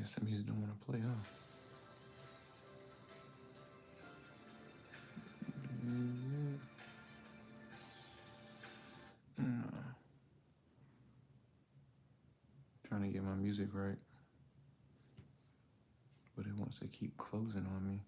guess that music don't want to play, huh? Trying to get my music right, but it wants to keep closing on me.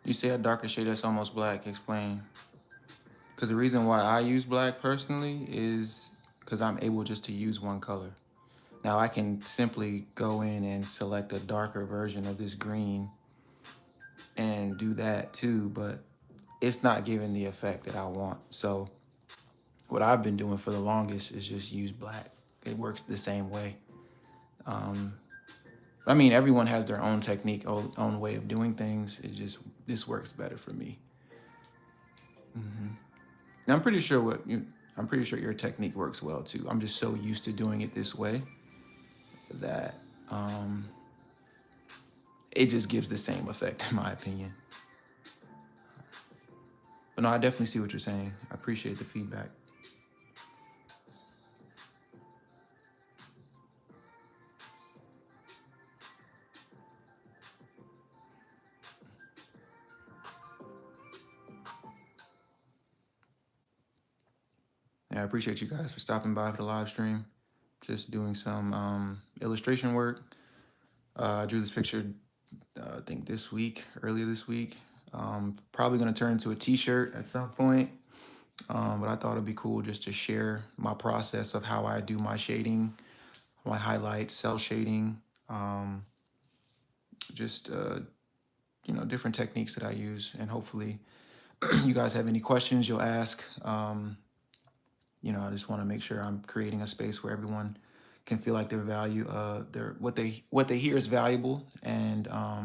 You say a darker shade that's almost black. Explain. Because the reason why I use black personally is because I'm able just to use one color. Now I can simply go in and select a darker version of this green and do that too, but it's not giving the effect that I want. So what I've been doing for the longest is just use black. It works the same way. I mean, everyone has their own technique, own way of doing things. This works better for me. And I'm pretty sure your technique works well too. I'm just so used to doing it this way that it just gives the same effect, in my opinion. But no, I definitely see what you're saying. I appreciate the feedback. Yeah, I appreciate you guys for stopping by for the live stream. Just doing some illustration work. I drew this picture, I think earlier this week. Probably gonna turn into a t-shirt at some point. But I thought it'd be cool just to share my process of how I do my shading, my highlights, cell shading, just different techniques that I use, and hopefully you guys have any questions you'll ask. I just want to make sure I'm creating a space where everyone can feel like their what they hear is valuable, and at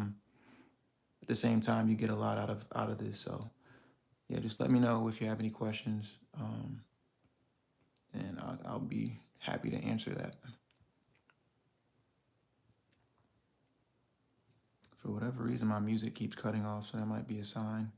the same time you get a lot out of this. So yeah, just let me know if you have any questions, and I'll be happy to answer that. For whatever reason, my music keeps cutting off, so that might be a sign.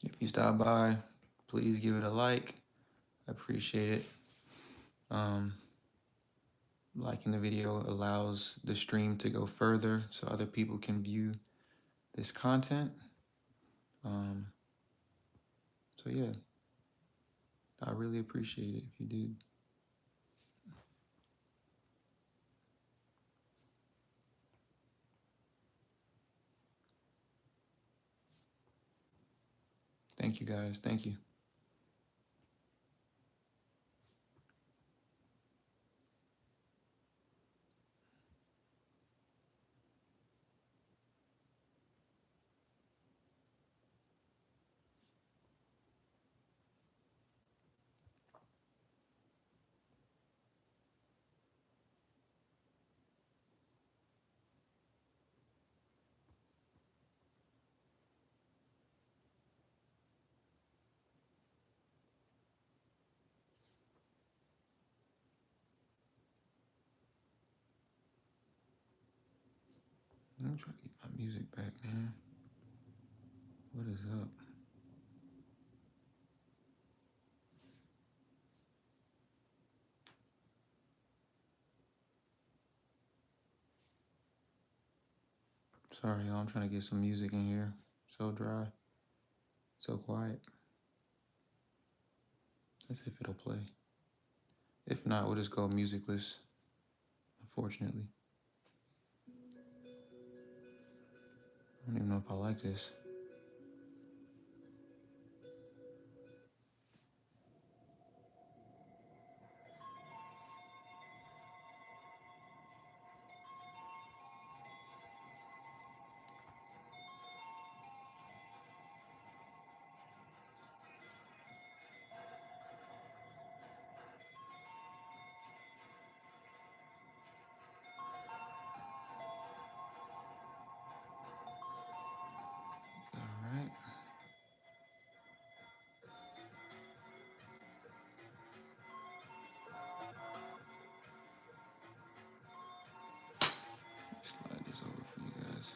If you stop by, please give it a like. I appreciate it. Liking the video allows the stream to go further so other people can view this content. So yeah, I really appreciate it if you did. Thank you guys. Thank you. I'm trying to get my music back, man. What is up? Sorry, y'all. I'm trying to get some music in here. So dry. So quiet. Let's see if it'll play. If not, we'll just go musicless, unfortunately. I don't even know if I like this. All right. Slide this over for you guys.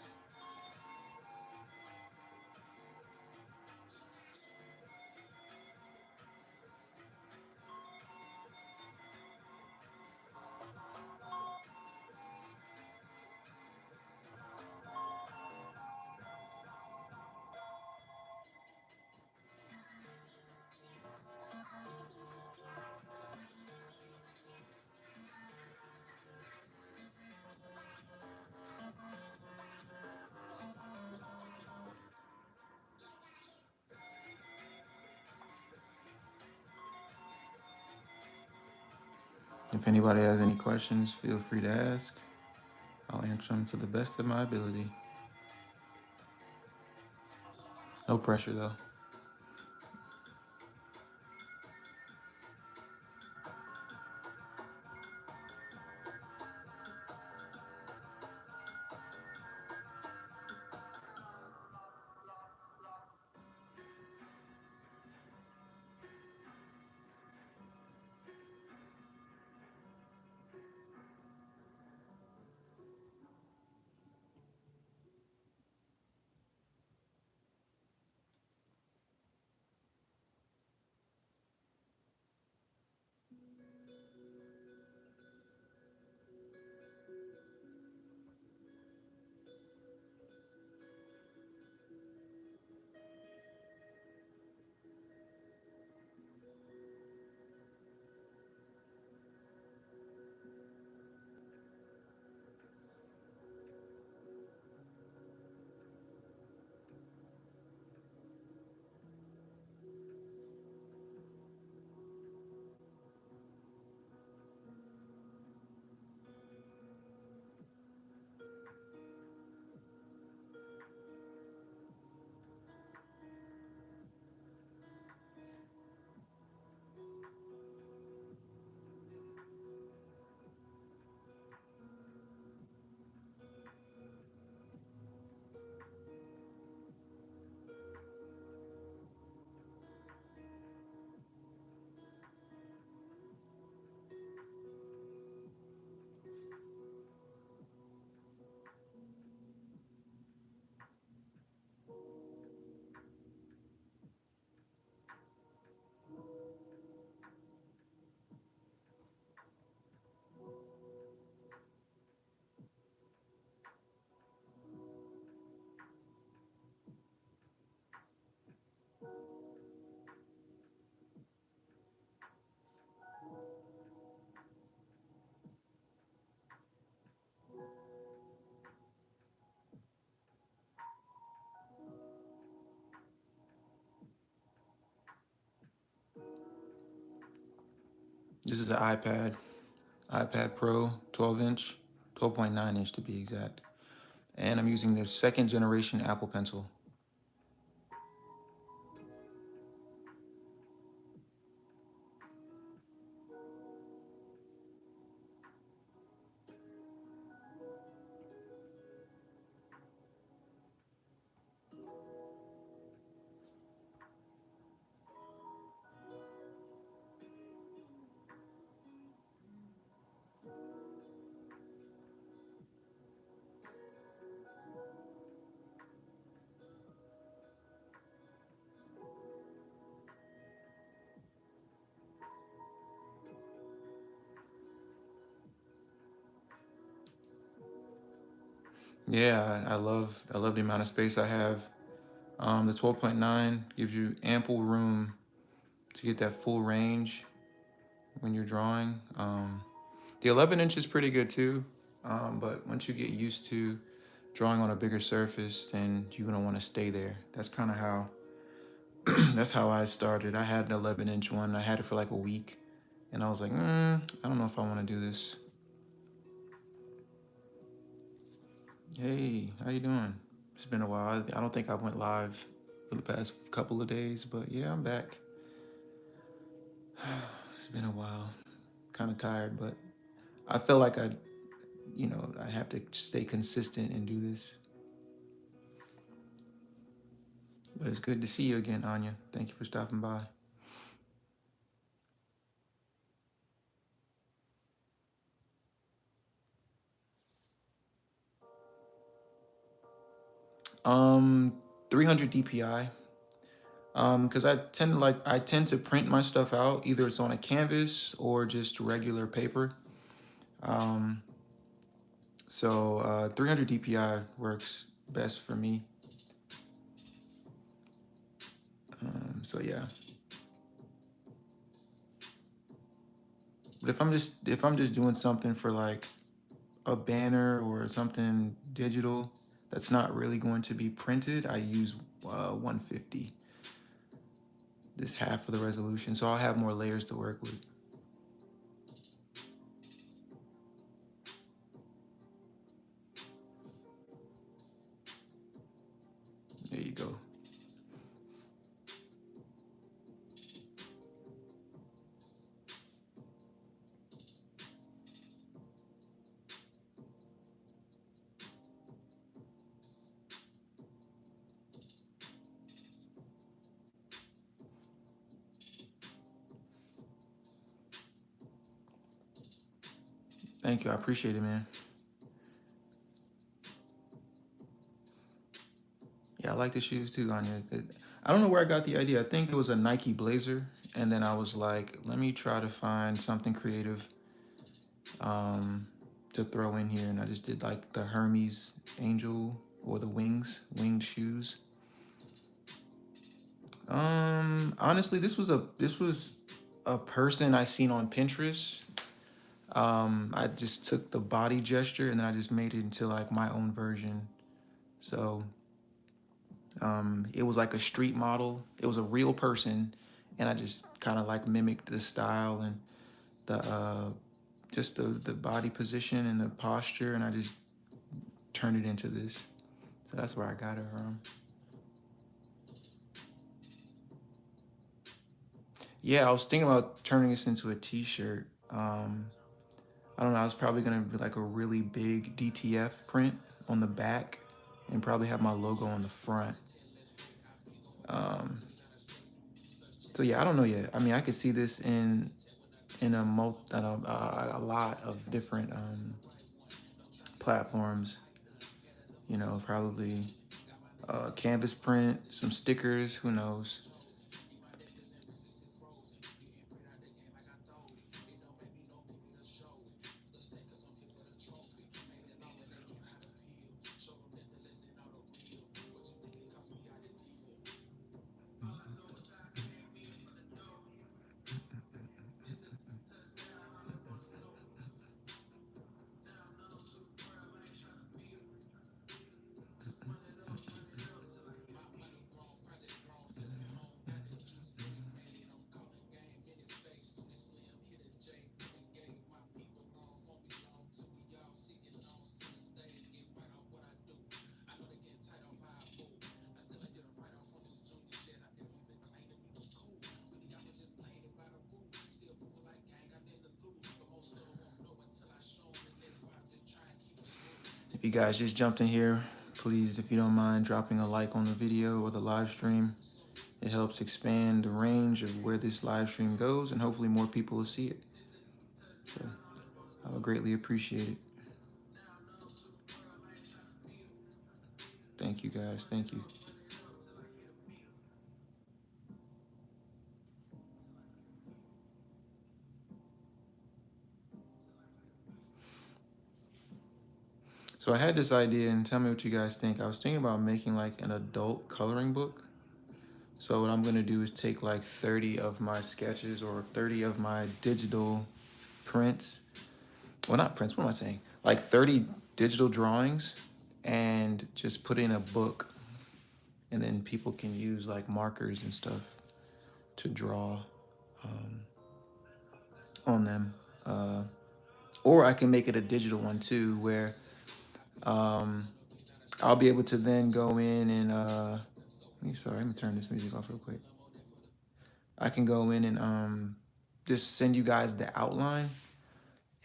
If anybody has any questions, feel free to ask. I'll answer them to the best of my ability. No pressure though. This is the iPad Pro 12 inch, 12.9 inch to be exact. And I'm using the second generation Apple Pencil. Yeah, I love the amount of space I have. The 12.9 gives you ample room to get that full range when you're drawing. The 11 inch is pretty good too, but once you get used to drawing on a bigger surface, then you're gonna want to stay there. That's kind of how that's how I started. I had an 11-inch one. I had it for like a week, and I was like, I don't know if I want to do this. Hey, how you doing? It's been a while. I don't think I went live for the past couple of days, but yeah, I'm back. It's been a while. Kind of tired, but I feel like I have to stay consistent and do this. But it's good to see you again, Anya. Thank you for stopping by. Um, 300 DPI. Because I tend to print my stuff out. Either it's on a canvas or just regular paper. Um, so 300 DPI works best for me. So yeah. But if I'm just doing something for like a banner or something digital that's not really going to be printed, I use 150. Just half of the resolution, so I'll have more layers to work with. There you go. Thank you. I appreciate it, man. Yeah, I like the shoes too, Anya. I don't know where I got the idea. I think it was a Nike Blazer, and then I was like, let me try to find something creative um, to throw in here, and I just did like the Hermes Angel or the winged shoes. Honestly, this was a person I seen on Pinterest. I just took the body gesture and then I just made it into like my own version. So it was like a street model. It was a real person, and I just kind of like mimicked the style and the just the body position and the posture, and I just turned it into this. So that's where I got it from. Yeah, I was thinking about turning this into a T-shirt. I don't know. I was probably gonna be like a really big DTF print on the back, and probably have my logo on the front. Um, so yeah, I don't know yet. I mean, I could see this in a lot of different platforms. Probably canvas print, some stickers. Who knows? If you guys just jumped in here, please, if you don't mind, dropping a like on the video or the live stream. It helps expand the range of where this live stream goes, and hopefully more people will see it. So I would greatly appreciate it. Thank you, guys. Thank you. So I had this idea, and tell me what you guys think. I was thinking about making like an adult coloring book. So what I'm gonna do is take like 30 of my sketches or 30 of my digital prints. Well, not prints, what am I saying? Like 30 digital drawings and just put in a book. And then people can use like markers and stuff to draw on them. Or I can make it a digital one too, where I'll be able to then go in and sorry, let me turn this music off real quick. I can go in and just send you guys the outline,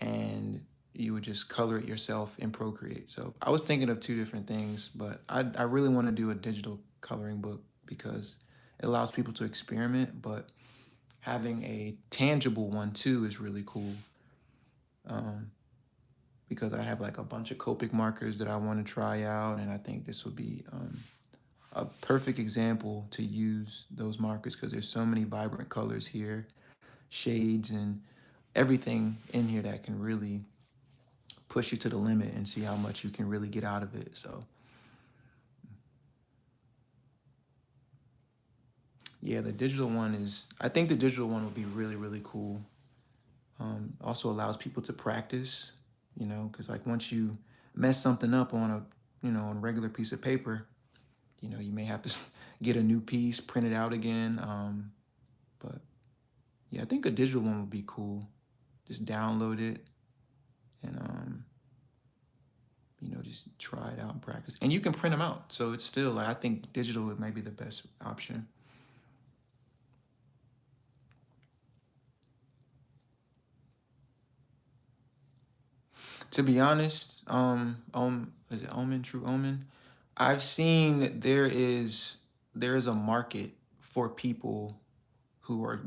and you would just color it yourself in Procreate. So I was thinking of two different things, but I really want to do a digital coloring book because it allows people to experiment, but having a tangible one too is really cool. Because I have like a bunch of Copic markers that I want to try out, and I think this would be a perfect example to use those markers because there's so many vibrant colors here, shades, and everything in here that can really push you to the limit and see how much you can really get out of it. So yeah, the digital one is, I think the digital one would be really, really cool. Also allows people to practice, because like once you mess something up on on a regular piece of paper, you may have to get a new piece, print it out again. But yeah, I think a digital one would be cool. Just download it and just try it out and practice. And you can print them out, so it's still like I think digital might be the best option. To be honest, is it Omen, True Omen? I've seen that there is a market for people who are,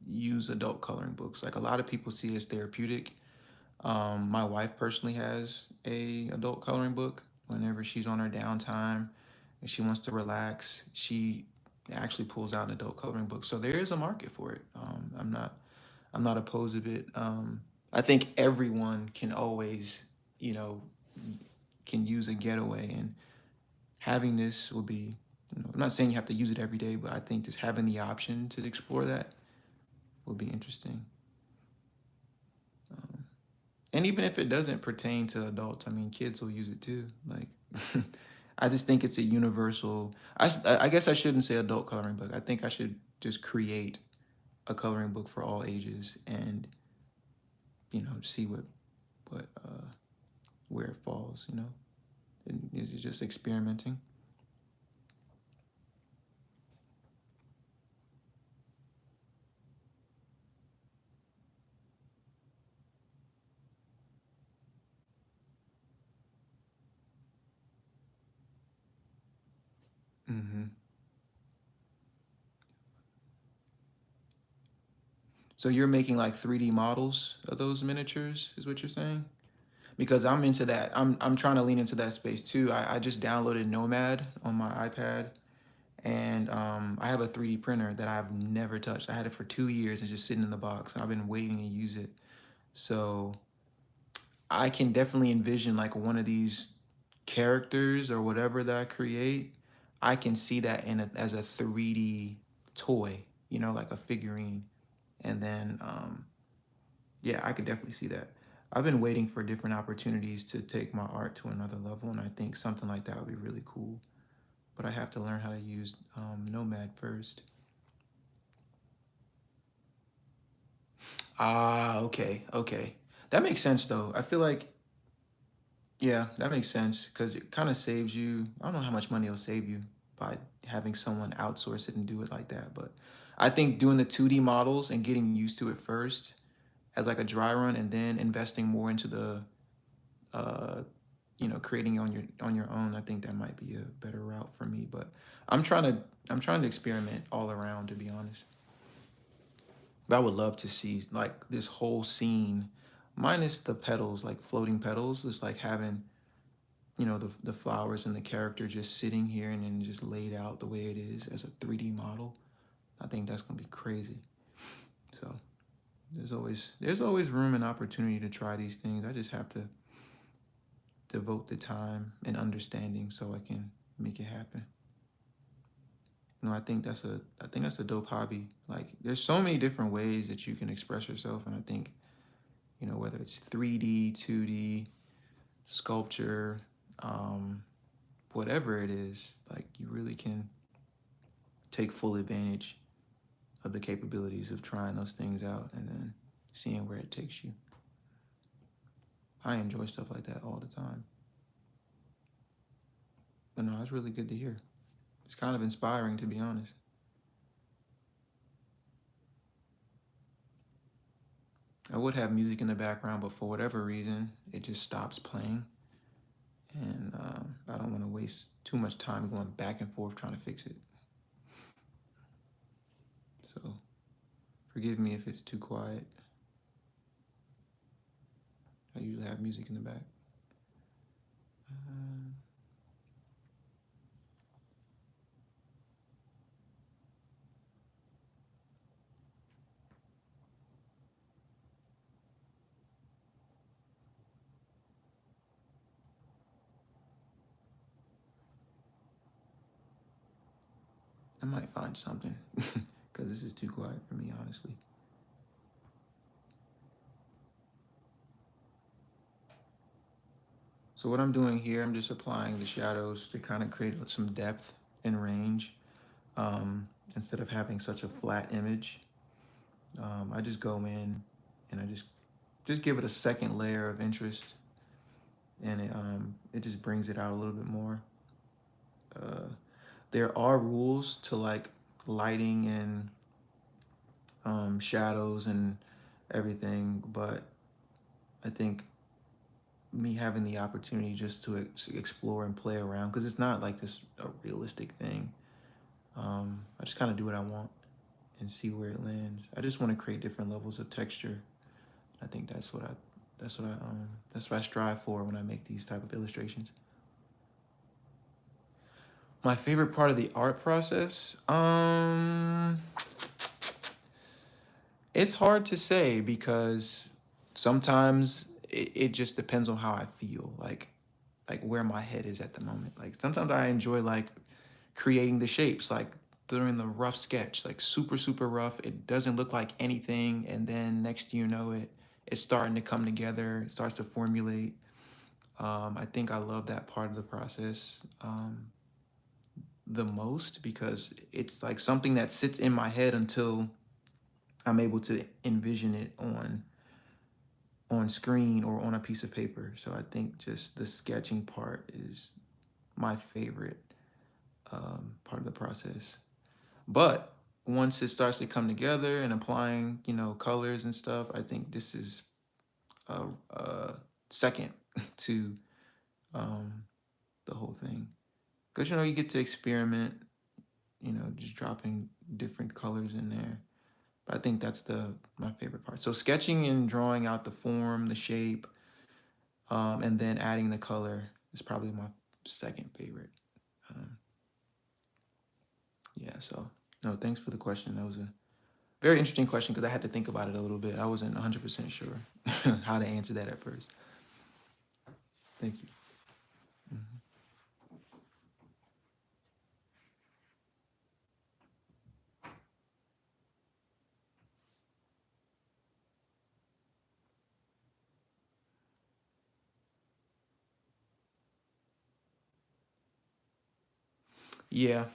use adult coloring books. Like a lot of people see it as therapeutic. My wife personally has a adult coloring book. Whenever she's on her downtime and she wants to relax, she actually pulls out an adult coloring book. So there is a market for it. I'm not opposed to it. I think everyone can always, you know, can use a getaway, and having this will be, I'm not saying you have to use it every day, but I think just having the option to explore that will be interesting. And even if it doesn't pertain to adults, I mean, kids will use it too. Like, I just think it's a universal. I guess I shouldn't say adult coloring book. I think I should just create a coloring book for all ages, and see what where it falls. And is it just experimenting? Hmm. So you're making like 3D models of those miniatures, is what you're saying? Because I'm into that. I'm trying to lean into that space too. I just downloaded Nomad on my iPad, and I have a 3D printer that I've never touched. I had it for 2 years and just sitting in the box, and I've been waiting to use it. So I can definitely envision like one of these characters or whatever that I create. I can see that as a 3D toy, like a figurine. And then, yeah, I could definitely see that. I've been waiting for different opportunities to take my art to another level, and I think something like that would be really cool. But I have to learn how to use Nomad first. Ah, okay, okay. That makes sense though. I feel like, yeah, that makes sense because it kind of saves you. I don't know how much money it'll save you by having someone outsource it and do it like that. But I think doing the 2D models and getting used to it first as like a dry run, and then investing more into the uh, creating on your own, I think that might be a better route for me. But I'm trying to I'm trying to experiment all around, to be honest. But I would love to see like this whole scene, minus the petals, like floating petals. It's like having the flowers and the character just sitting here and then just laid out the way it is as a 3D model. I think that's gonna be crazy. So there's always room and opportunity to try these things. I just have to devote the time and understanding so I can make it happen. No, I think that's a dope hobby. Like there's so many different ways that you can express yourself, and I think whether it's 3D, 2D, sculpture, um, whatever it is, like you really can take full advantage of the capabilities of trying those things out and then seeing where it takes you. I enjoy stuff like that all the time. But no, it's really good to hear. It's kind of inspiring, to be honest. I would have music in the background, but for whatever reason, it just stops playing. And I don't want to waste too much time going back and forth trying to fix it. So forgive me if it's too quiet. I usually have music in the back. Um, I might find something because this is too quiet for me, honestly. So what I'm doing here, I'm just applying the shadows to kind of create some depth and range. Instead of having such a flat image, I just go in and I just give it a second layer of interest, and it just brings it out a little bit more. Uh, there are rules to like lighting and shadows and everything, but I think me having the opportunity just to explore and play around, because it's not like this a realistic thing. I just kind of do what I want and see where it lands. I just want to create different levels of texture. I think that's what I strive for when I make these type of illustrations. My favorite part of the art process, it's hard to say because sometimes it just depends on how I feel, like where my head is at the moment. Like sometimes I enjoy like creating the shapes, like during the rough sketch, like super super rough. It doesn't look like anything, and then next you know it's starting to come together. It starts to formulate. I think I love that part of the process the most because it's like something that sits in my head until I'm able to envision it on screen or on a piece of paper. So I think just the sketching part is my favorite part of the process. But once it starts to come together and applying, colors and stuff, I think this is a second to um, the whole thing. Because, you get to experiment, just dropping different colors in there. But I think that's my favorite part. So sketching and drawing out the form, the shape, and then adding the color is probably my second favorite. Um, yeah, so no, thanks for the question. That was a very interesting question because I had to think about it a little bit. I wasn't 100% sure how to answer that at first. Thank you. Mhm. Yeah,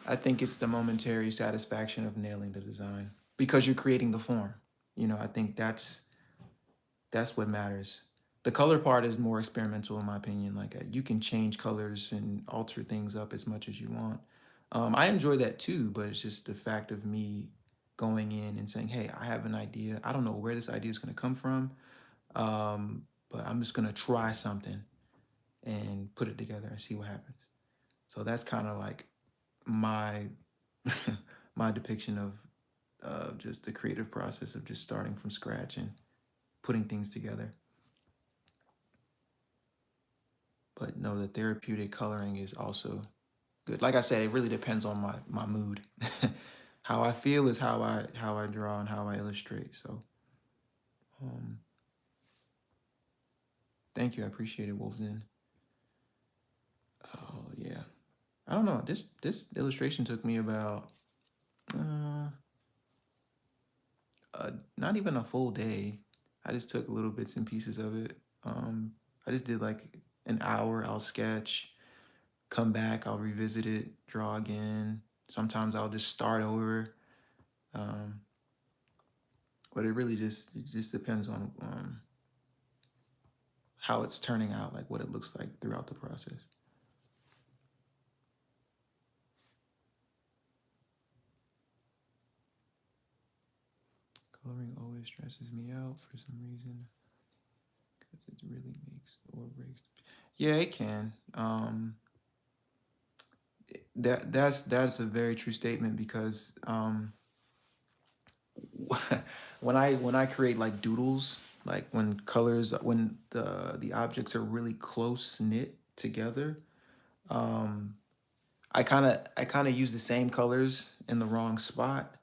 I think it's the momentary satisfaction of nailing the design because you're creating the form. I think that's what matters. The color part is more experimental, in my opinion. Like you can change colors and alter things up as much as you want. I enjoy that too, but it's just the fact of me going in and saying, "Hey, I have an idea. I don't know where this idea is going to come from, but I'm just going to try something." and put it together and see what happens. So that's kind of like my my depiction of just the creative process of just starting from scratch and putting things together. But no, the therapeutic coloring is also good. Like I said, it really depends on my mood. How I feel is how I draw and how I illustrate. So um, thank you, I appreciate it, Wolves In. Oh yeah, I don't know. This illustration took me about uh, not even a full day. I just took little bits and pieces of it. I just did like an hour. I'll sketch, come back, I'll revisit it, draw again. Sometimes I'll just start over. Um, but it just depends on how it's turning out, like what it looks like throughout the process. Coloring always stresses me out for some reason because it really makes or breaks. Yeah, it can. That's a very true statement because when I create like doodles, like when the objects are really close knit together, um, I kind of use the same colors in the wrong spot.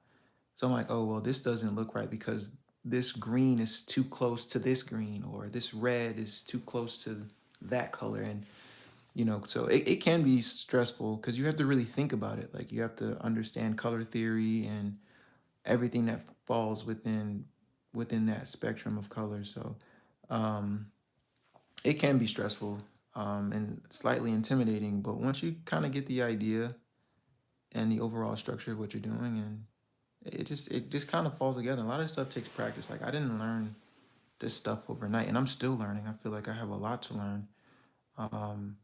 So I'm like, oh well, this doesn't look right because this green is too close to this green, or this red is too close to that color, and so it can be stressful because you have to really think about it. Like you have to understand color theory and everything that falls within that spectrum of color. So um, it can be stressful and slightly intimidating. But once you kind of get the idea and the overall structure of what you're doing, and it just kind of falls together. A lot of this stuff takes practice. Like I didn't learn this stuff overnight, and I'm still learning. I feel like I have a lot to learn. Um,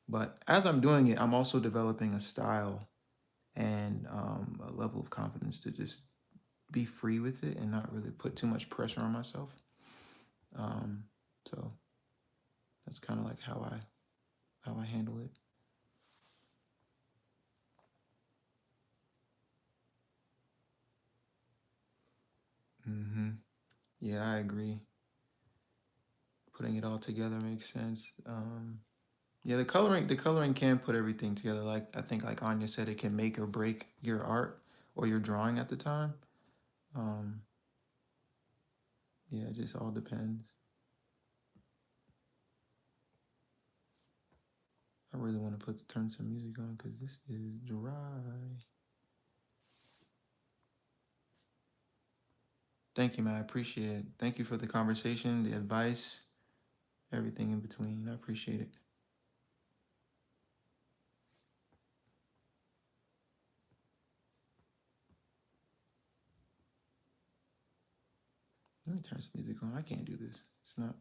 but as I'm doing it, I'm also developing a style and a level of confidence to just be free with it and not really put too much pressure on myself. Um, so that's kind of like how I handle it. hmm Yeah, I agree. Putting it all together makes sense. Yeah, the coloring can put everything together. Like I think, like Anya said, it can make or break your art or your drawing at the time. Um, yeah, it just all depends. I really want to turn some music on because this is dry. Thank you, man. I appreciate it. Thank you for the conversation, the advice, everything in between. I appreciate it. Let me turn some music on. I can't do this. It's not.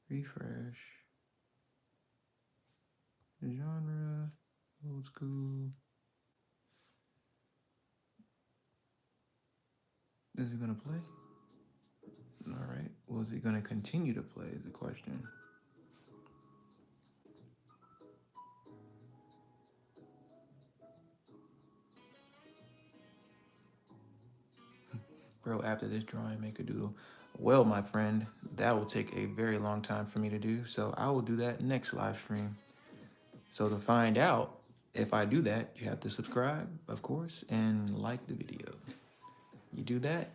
Refresh. Genre. Old school. Is it gonna play? All right. Well, is it gonna continue to play? Is the question. Bro, after this drawing, make a doodle. Well, my friend, that will take a very long time for me to do. So I will do that next live stream. So to find out if I do that, you have to subscribe, of course, and like the video. You do that,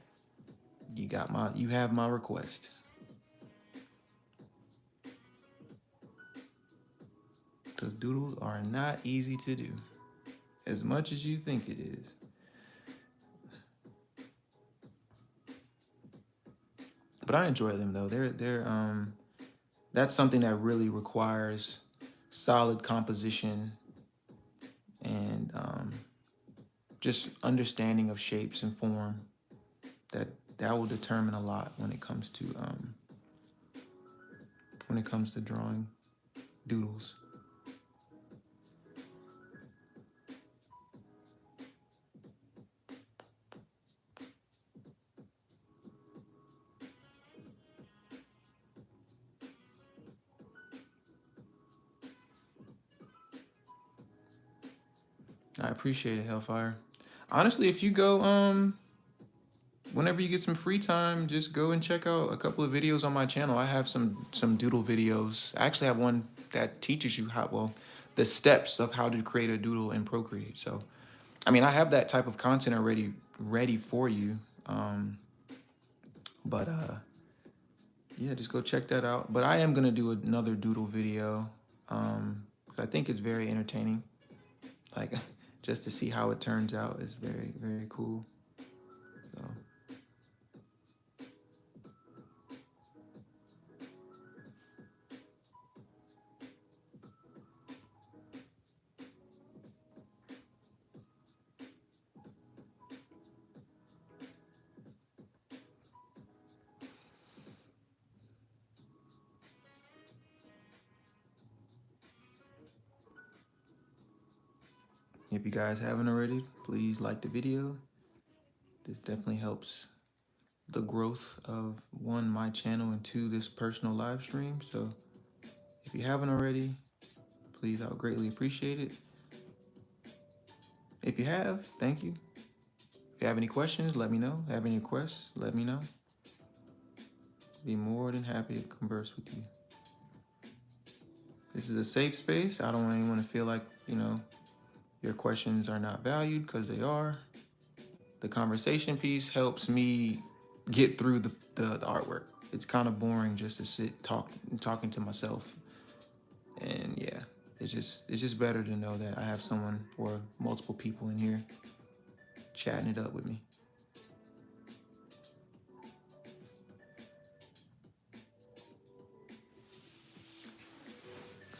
you have my request. Because doodles are not easy to do, as much as you think it is. But I enjoy them though. They're that's something that really requires solid composition and just understanding of shapes and form. That that will determine a lot when it comes to drawing doodles. I appreciate it, Hellfire. Honestly, if you go whenever you get some free time, just go and check out a couple of videos on my channel. I have some doodle videos. I actually have one that teaches you how, well, the steps of how to create a doodle in Procreate. So, I mean, I have that type of content already ready for you. But yeah, just go check that out. But I am gonna do another doodle video, 'cause I think it's very entertaining. Like, just to see how it turns out is very, very cool. So. If you guys haven't already, please like the video. This definitely helps the growth of one, my channel, and two, this personal live stream. So if you haven't already, please, I would greatly appreciate it. If you have, thank you. If you have any questions, let me know. Have any requests, let me know. Be more than happy to converse with you. This is a safe space. I don't want anyone to feel like, your questions are not valued, because they are. The conversation piece helps me get through the artwork. It's kind of boring just to sit talking to myself. And yeah, it's just better to know that I have someone or multiple people in here chatting it up with me.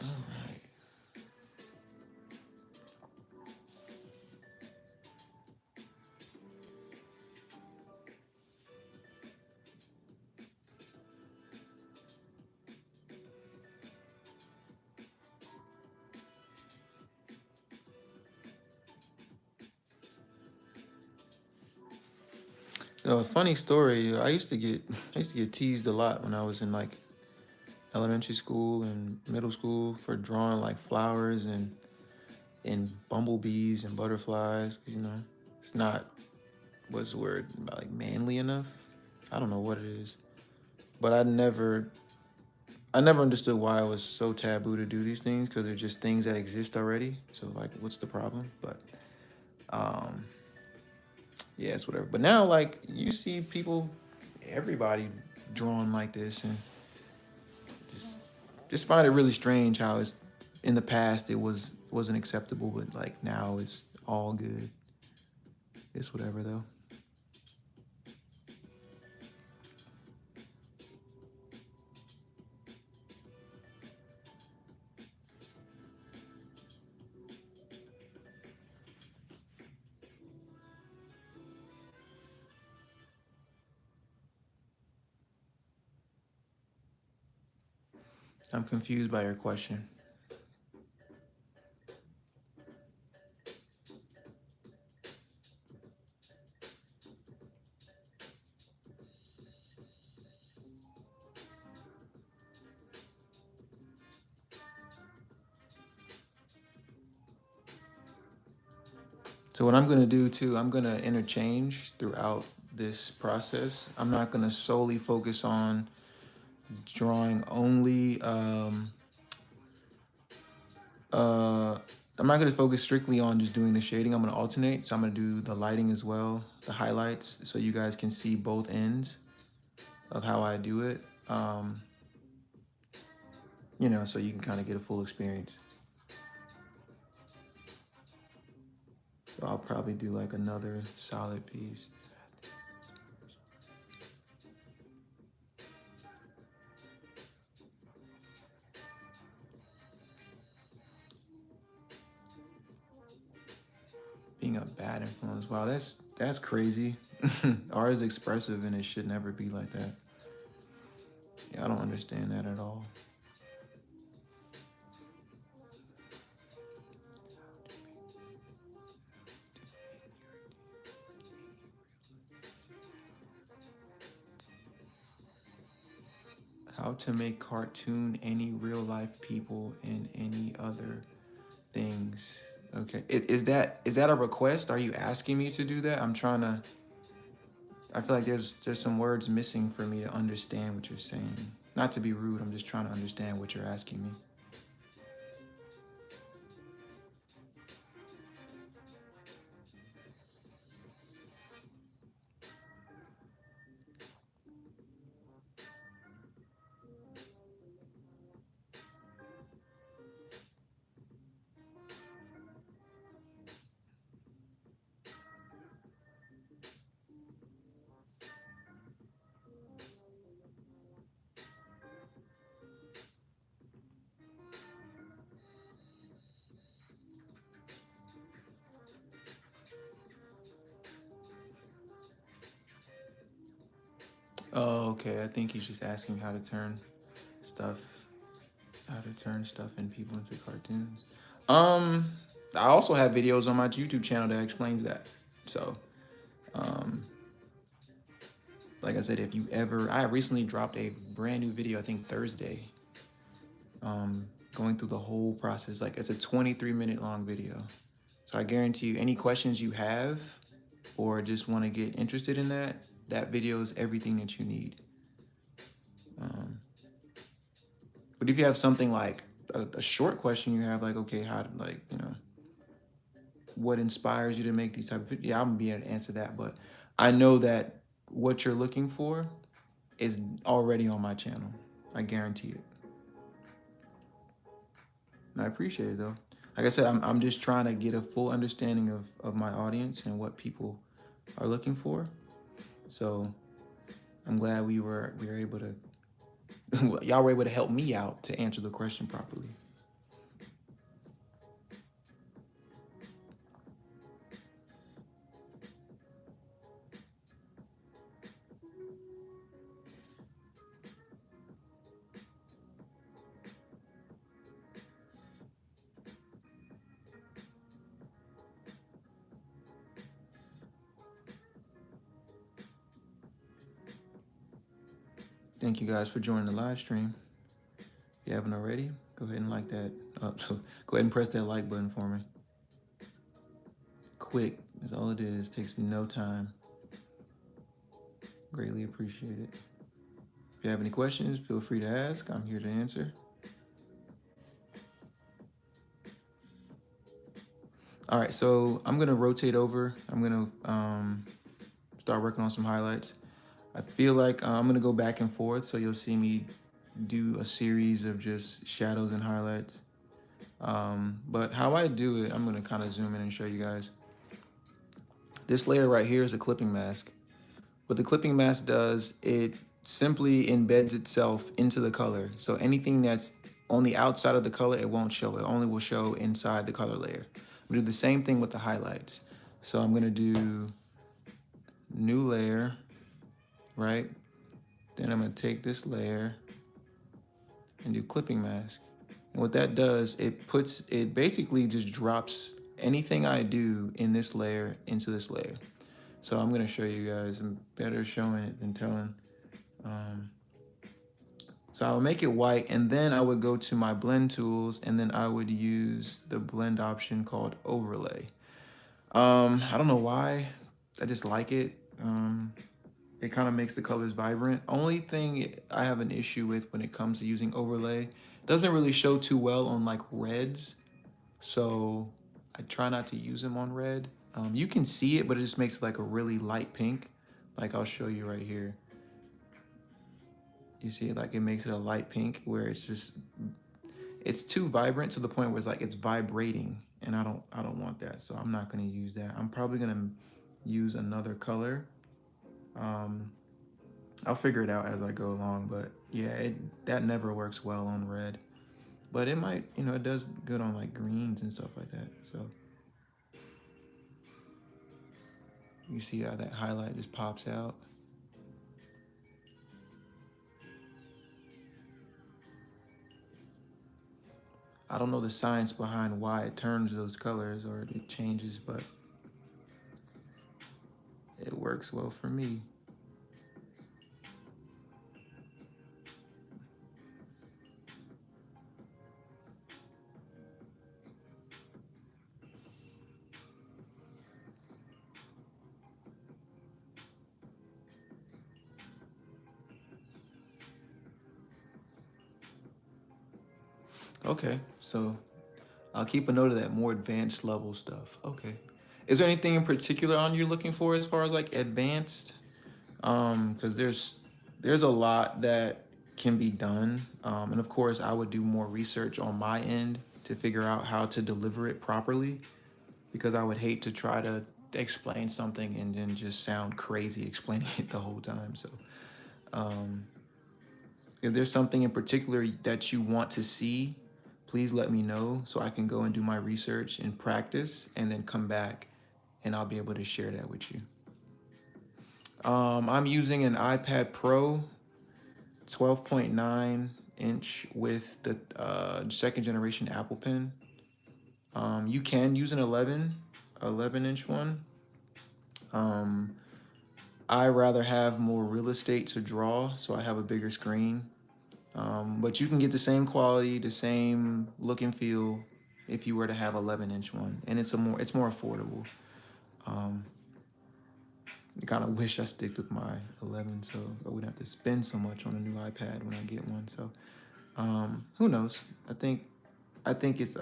All right. So a funny story. I used to get teased a lot when I was in like elementary school and middle school for drawing like flowers and bumblebees and butterflies. 'Cause, it's not, what's the word, like manly enough. I don't know what it is, but I never understood why it was so taboo to do these things, because they're just things that exist already. So like, what's the problem? But um, yeah, it's whatever. But now, like, you see people, everybody drawing like this, and just just find it really strange how it's, in the past wasn't acceptable, but like now it's all good. It's whatever though. I'm confused by your question. So what I'm gonna do too, I'm gonna interchange throughout this process. I'm not gonna solely focus on drawing only. Uh, I'm not gonna focus strictly on just doing the shading. I'm gonna alternate. So I'm gonna do the lighting as well, the highlights, so you guys can see both ends of how I do it. So you can kind of get a full experience. So I'll probably do like another solid piece. Being a bad influence. Wow, that's crazy. Art is expressive and it should never be like that. Yeah, I don't understand that at all. how to make cartoon any real life people and any other things. Okay, is that a request? Are you asking me to do that? I'm trying to. I feel like there's some words missing for me to understand what you're saying. Not to be rude, I'm just trying to understand what you're asking me. Oh, okay. I think he's just asking stuff, how to turn stuff and people into cartoons. Um, I also have videos on my YouTube channel that explains that. So, um, like I said, if you ever, I recently dropped a brand new video, I think Thursday, going through the whole process. Like it's a 23-minute long video. So I guarantee you, any questions you have or just want to get interested in that, that video is everything that you need. Um, but if you have something like a short question you have, like, okay, how, like, you know, what inspires you to make these type of videos? Yeah, I'm gonna be able to answer that. But I know that what you're looking for is already on my channel. I guarantee it. And I appreciate it though. Like I said, I'm just trying to get a full understanding of my audience and what people are looking for. So I'm glad we were able to y'all were able to help me out to answer the question properly. Thank you guys for joining the live stream. If you haven't already, go ahead and like that. So go ahead and press that like button for me. Quick is all it is. Takes no time. Greatly appreciate it. If you have any questions, feel free to ask. I'm here to answer. All right, so I'm gonna rotate over. I'm gonna start working on some highlights. I feel like I'm gonna go back and forth, so you'll see me do a series of just shadows and highlights. But how I do it, I'm gonna kind of zoom in and show you guys. This layer right here is a clipping mask. What the clipping mask does, it simply embeds itself into the color. So anything that's on the outside of the color, it won't show. It only will show inside the color layer. I'm gonna do the same thing with the highlights. So I'm gonna do new layer, right? Then I'm gonna take this layer and do clipping mask. And what that does, it basically just drops anything I do in this layer into this layer. So I'm gonna show you guys. I'm better showing it than telling. Um, so I would make it white, and then I would go to my blend tools, and then I would use the blend option called overlay. I don't know why, I just like it. It kind of makes the colors vibrant. Only thing I have an issue with when it comes to using overlay, doesn't really show too well on like reds. So I try not to use them on red. You can see it, but it just makes it like a really light pink. Like I'll show you right here. You see, like it makes it a light pink where it's too vibrant to the point where it's like it's vibrating, and I don't want that. So I'm not gonna use that. I'm probably gonna use another color. Um, I'll figure it out as I go along, but yeah, that never works well on red. But it might, you know, it does good on like greens and stuff like that. So you see how that highlight just pops out. I don't know the science behind why it turns those colors or it changes, but it works well for me. Okay, so I'll keep a note of that more advanced level stuff. Okay. Is there anything in particular on you're looking for as far as like advanced? Because there's a lot that can be done. And of course, I would do more research on my end to figure out how to deliver it properly because I would hate to try to explain something and then just sound crazy explaining it the whole time. So, um, if there's something in particular that you want to see, please let me know so I can go and do my research and practice and then come back and I'll be able to share that with you. I'm using an iPad Pro 12.9 inch with the second generation Apple Pen. You can use an 11 inch one. Um, I rather have more real estate to draw, so I have a bigger screen. But you can get the same quality, the same look and feel if you were to have 11-inch one, and it's more affordable. Um, I kind of wish I stick with my 11, so I wouldn't have to spend so much on a new iPad when I get one. So who knows? I think it's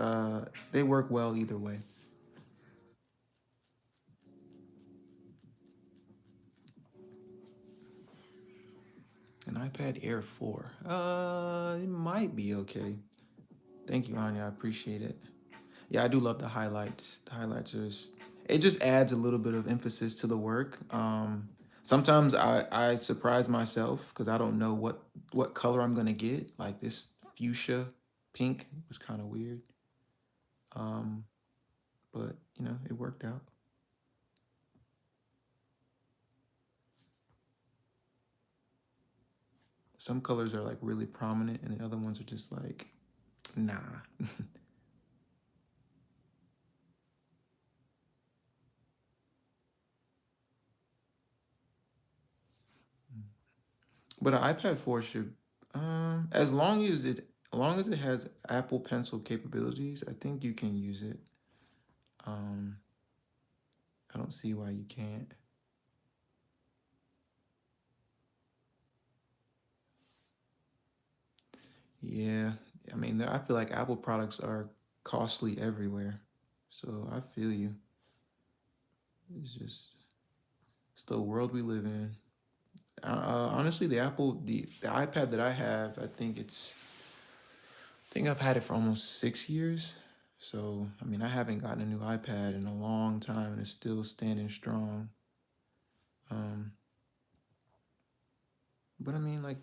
they work well either way. An iPad Air 4. It might be okay. Thank you, Anya. I appreciate it. Yeah, I do love the highlights. The highlights are it just adds a little bit of emphasis to the work. Sometimes I surprise myself because I don't know what color I'm gonna get. Like this fuchsia pink was kind of weird. Um, but it worked out. Some colors are like really prominent, and the other ones are just like, nah. But an iPad 4 should, as long as it has Apple Pencil capabilities, I think you can use it. Um, I don't see why you can't. Yeah, I mean, I feel like Apple products are costly everywhere, so I feel you. It's the world we live in. Honestly, the iPad that I have, I think I've had it for almost 6 years. So I mean, I haven't gotten a new iPad in a long time, and it's still standing strong. Um, but I mean, like,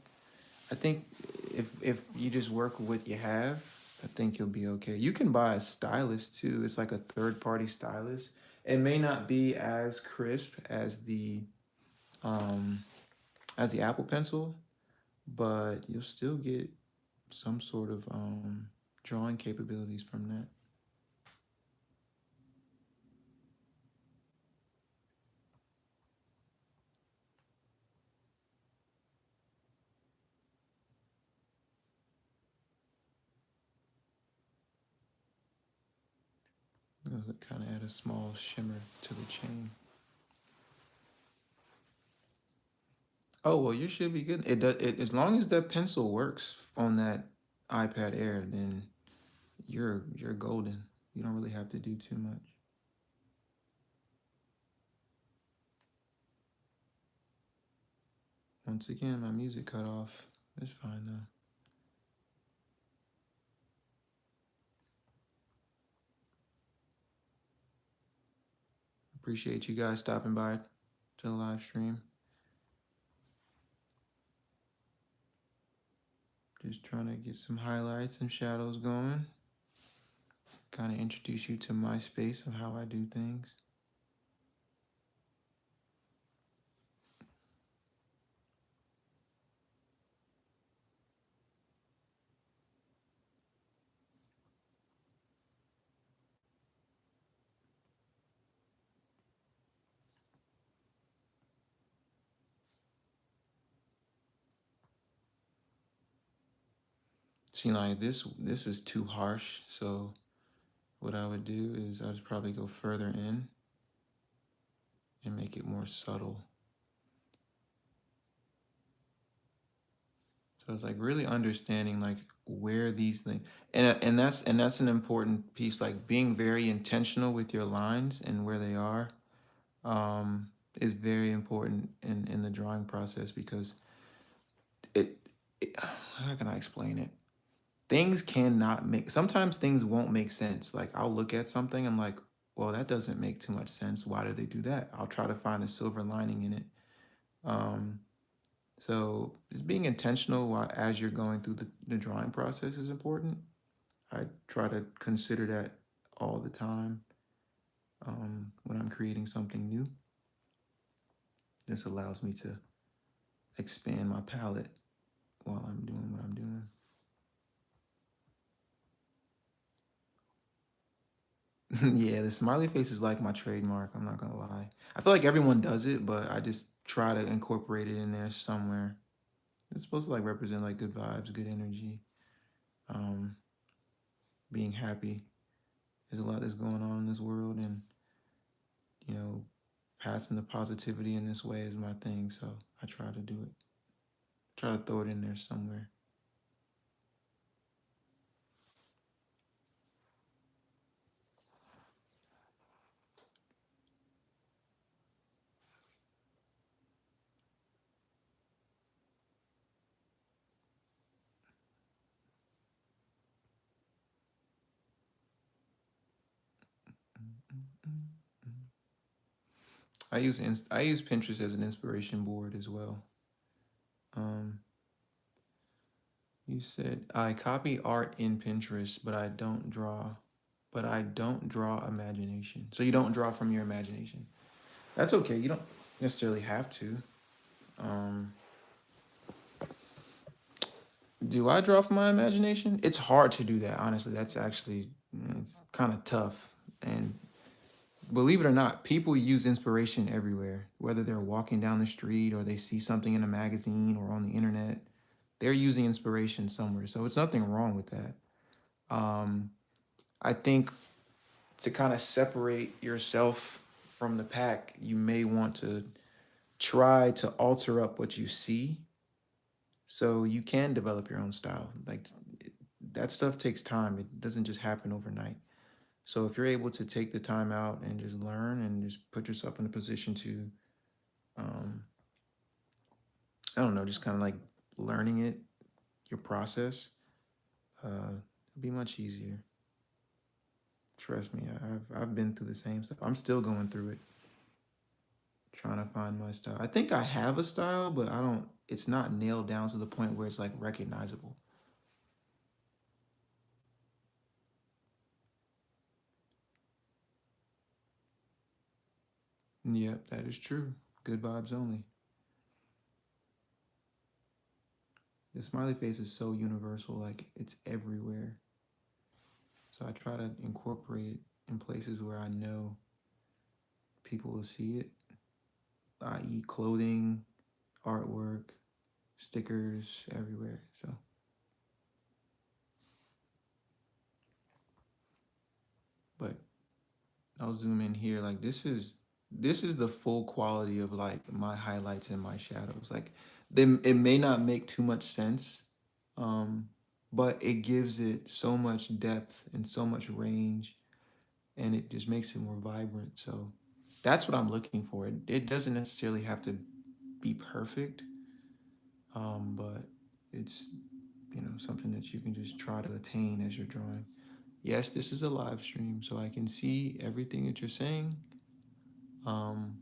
I think if you just work with what you have, I think you'll be okay. You can buy a stylus too. It's like a third party stylus. It may not be as crisp um as the Apple Pencil, but you'll still get some sort of drawing capabilities from that. Kind of add a small shimmer to the chain. Oh well, you should be good. It does it as long as that pencil works on that iPad Air, then you're golden. You don't really have to do too much. Once again, my music cut off. It's fine though. Appreciate you guys stopping by to the live stream. Just trying to get some highlights and shadows going. Kind of introduce you to my space of how I do things. See, like this is too harsh. So what I would do is I'd probably go further in and make it more subtle. So it's like really understanding like where these things, and that's an important piece, like being very intentional with your lines and where they are, is very important in the drawing process, because it, how can I explain it? Things cannot make, sometimes things won't make sense. Like I'll look at something, I'm like, well, that doesn't make too much sense. Why did they do that? I'll try to find a silver lining in it. Um, so just being intentional while as you're going through the drawing process is important. I try to consider that all the time, when I'm creating something new. This allows me to expand my palette while I'm doing what I'm doing. Yeah, the smiley face is like my trademark. I'm not gonna lie. I feel like everyone does it, but I just try to incorporate it in there somewhere. It's supposed to like represent like good vibes, good energy, um, being happy. There's a lot that's going on in this world, and you know, passing the positivity in this way is my thing. So I try to do it. Try to throw it in there somewhere. I use Pinterest as an inspiration board as well. Um, you said I copy art in Pinterest, but I don't draw. But I don't draw imagination. So you don't draw from your imagination. That's okay. You don't necessarily have to. Um, do I draw from my imagination? It's hard to do that, honestly. That's actually, it's kind of tough. And believe it or not, people use inspiration everywhere, whether they're walking down the street or they see something in a magazine or on the internet. They're using inspiration somewhere. So it's nothing wrong with that. Um, I think to kind of separate yourself from the pack, you may want to try to alter up what you see so you can develop your own style. Like that stuff takes time. It doesn't just happen overnight. So if you're able to take the time out and just learn and just put yourself in a position to, um, I don't know, just kind of like learning it, your process, it'll be much easier. Trust me, I've been through the same stuff. I'm still going through it, trying to find my style. I think I have a style, but I don't. It's not nailed down to the point where it's like recognizable. Yep, that is true. Good vibes only. The smiley face is so universal, like it's everywhere. So I try to incorporate it in places where I know people will see it, i.e., clothing, artwork, stickers, everywhere. So, but I'll zoom in here. Like this is the full quality of like my highlights and my shadows. Like it may not make too much sense, um, but it gives it so much depth and so much range, and it just makes it more vibrant. So that's what I'm looking for. It doesn't necessarily have to be perfect, but it's something that you can just try to attain as you're drawing. Yes, this is a live stream, so I can see everything that you're saying. Um,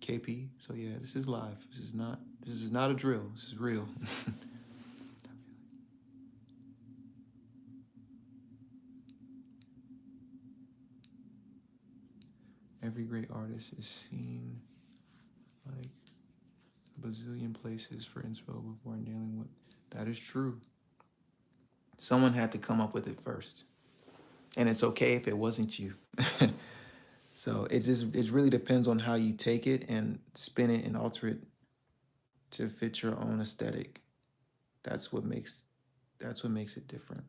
KP. So yeah, this is live. This is not a drill. This is real. Every great artist is seen like a bazillion places for inspo before nailing what that is true. Someone had to come up with it first. And it's okay if it wasn't you. So it really depends on how you take it and spin it and alter it to fit your own aesthetic. That's what makes that's what makes it different.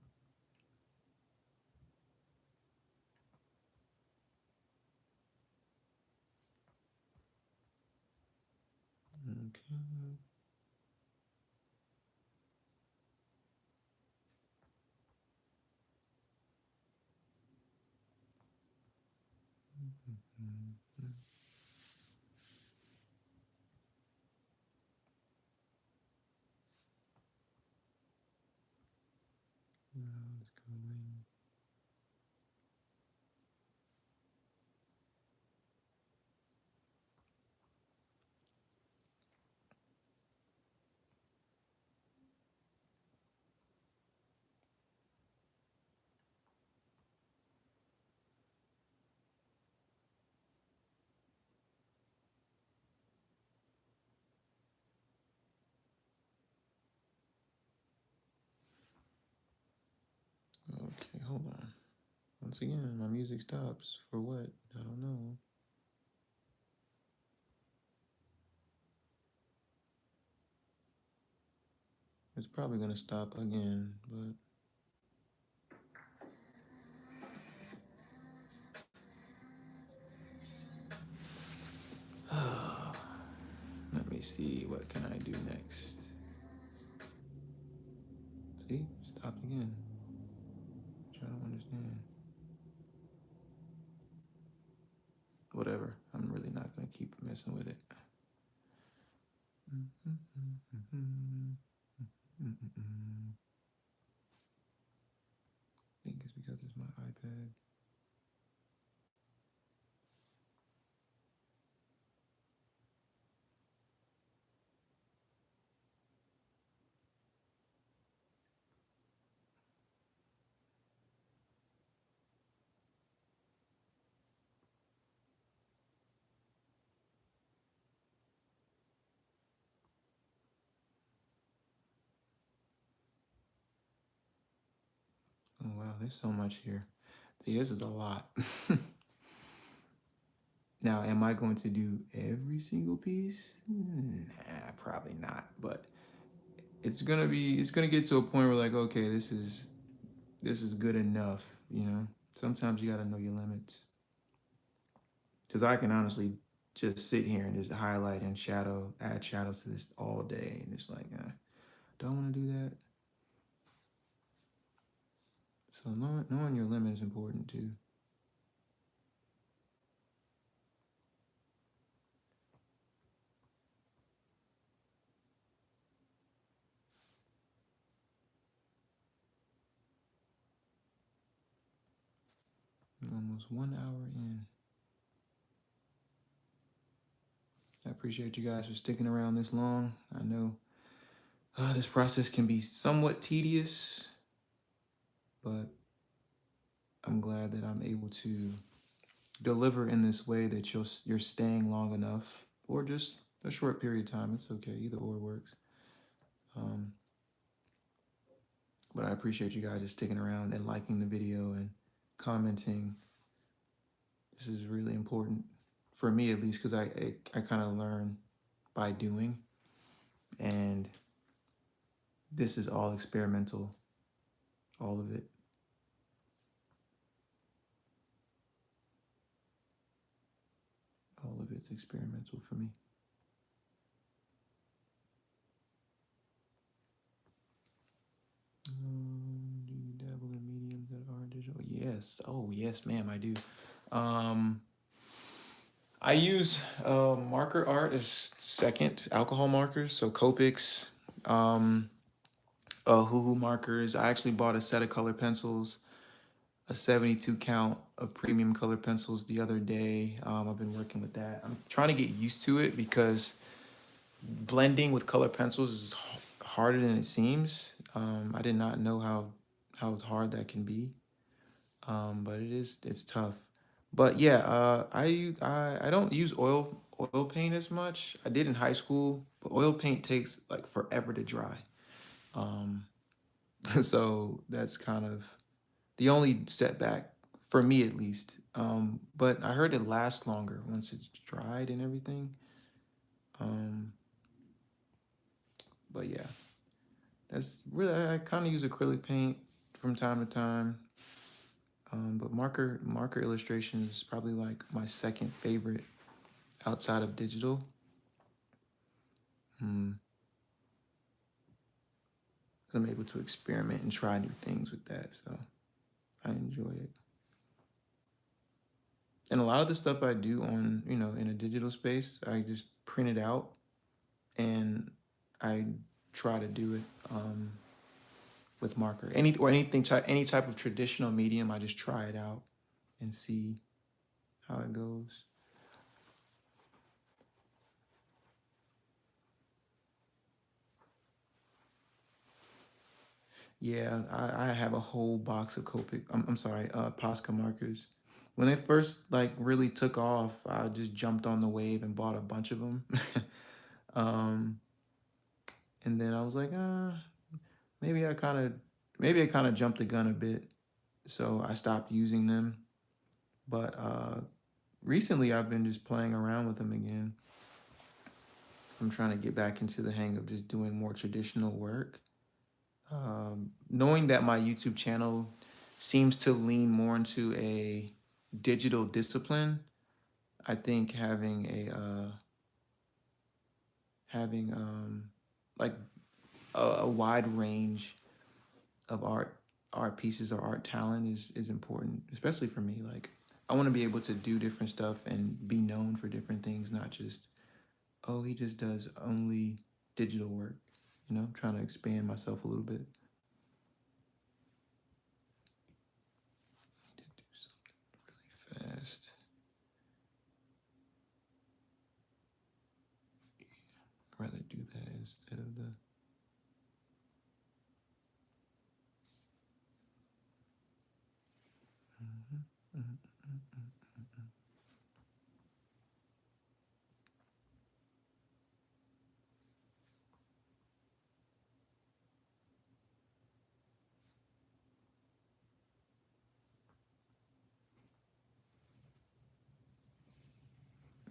Okay. Okay, hold on. Once again, my music stops. For what? I don't know. It's probably gonna stop again, but let me see. What can I do next? See, stopped again. Which I don't understand. Whatever. I'm really not gonna keep messing with it. I think it's because it's my iPad. Oh wow, there's so much here. See, this is a lot. Now, am I going to do every single piece? Nah, probably not. But it's gonna get to a point where like, okay, this is good enough, you know. Sometimes you gotta know your limits. Because I can honestly just sit here and just highlight and shadow, add shadows to this all day, and it's like, don't want to do that. So knowing your limit is important too. Almost 1 hour in. I appreciate you guys for sticking around this long. I know this process can be somewhat tedious, but I'm glad that I'm able to deliver in this way that you're staying long enough, or just a short period of time. It's okay, either or works. Um, but I appreciate you guys just sticking around and liking the video and commenting. This is really important for me, at least, because I kind of learn by doing, and this is all experimental, all of it. All of it's experimental for me. Do you dabble in mediums that aren't digital? Yes. Oh, yes, ma'am, I do. Um, I use marker art as second alcohol markers, so Copics, um, Hoo markers. I actually bought a set of color pencils, a 72 count of premium color pencils the other day. I've been working with that. I'm trying to get used to it because blending with color pencils is harder than it seems. I did not know how hard that can be, but it's tough. But yeah, I don't use oil paint as much. I did in high school, but oil paint takes like forever to dry. Um, so that's kind of the only setback for me at least. But I heard it lasts longer once it's dried and everything. Um, but yeah, that's really I kind of use acrylic paint from time to time. But marker illustration is probably like my second favorite outside of digital. Hmm. 'Cause I'm able to experiment and try new things with that, so I enjoy it. And a lot of the stuff I do on, in a digital space, I just print it out and I try to do it with marker. Any type of traditional medium, I just try it out and see how it goes. Yeah, I have a whole box of Copic. I'm sorry, Posca markers. When they first like really took off, I just jumped on the wave and bought a bunch of them. um, and then I was like, maybe I kind of maybe I kind of jumped the gun a bit, so I stopped using them. But recently, I've been just playing around with them again. I'm trying to get back into the hang of just doing more traditional work. Knowing that my YouTube channel seems to lean more into a digital discipline, I think having like a wide range of art pieces or art talent is important, especially for me. Like I want to be able to do different stuff and be known for different things, not just, oh, he just does only digital work. I'm trying to expand myself a little bit. Need to do something really fast. I'd rather do that instead of the.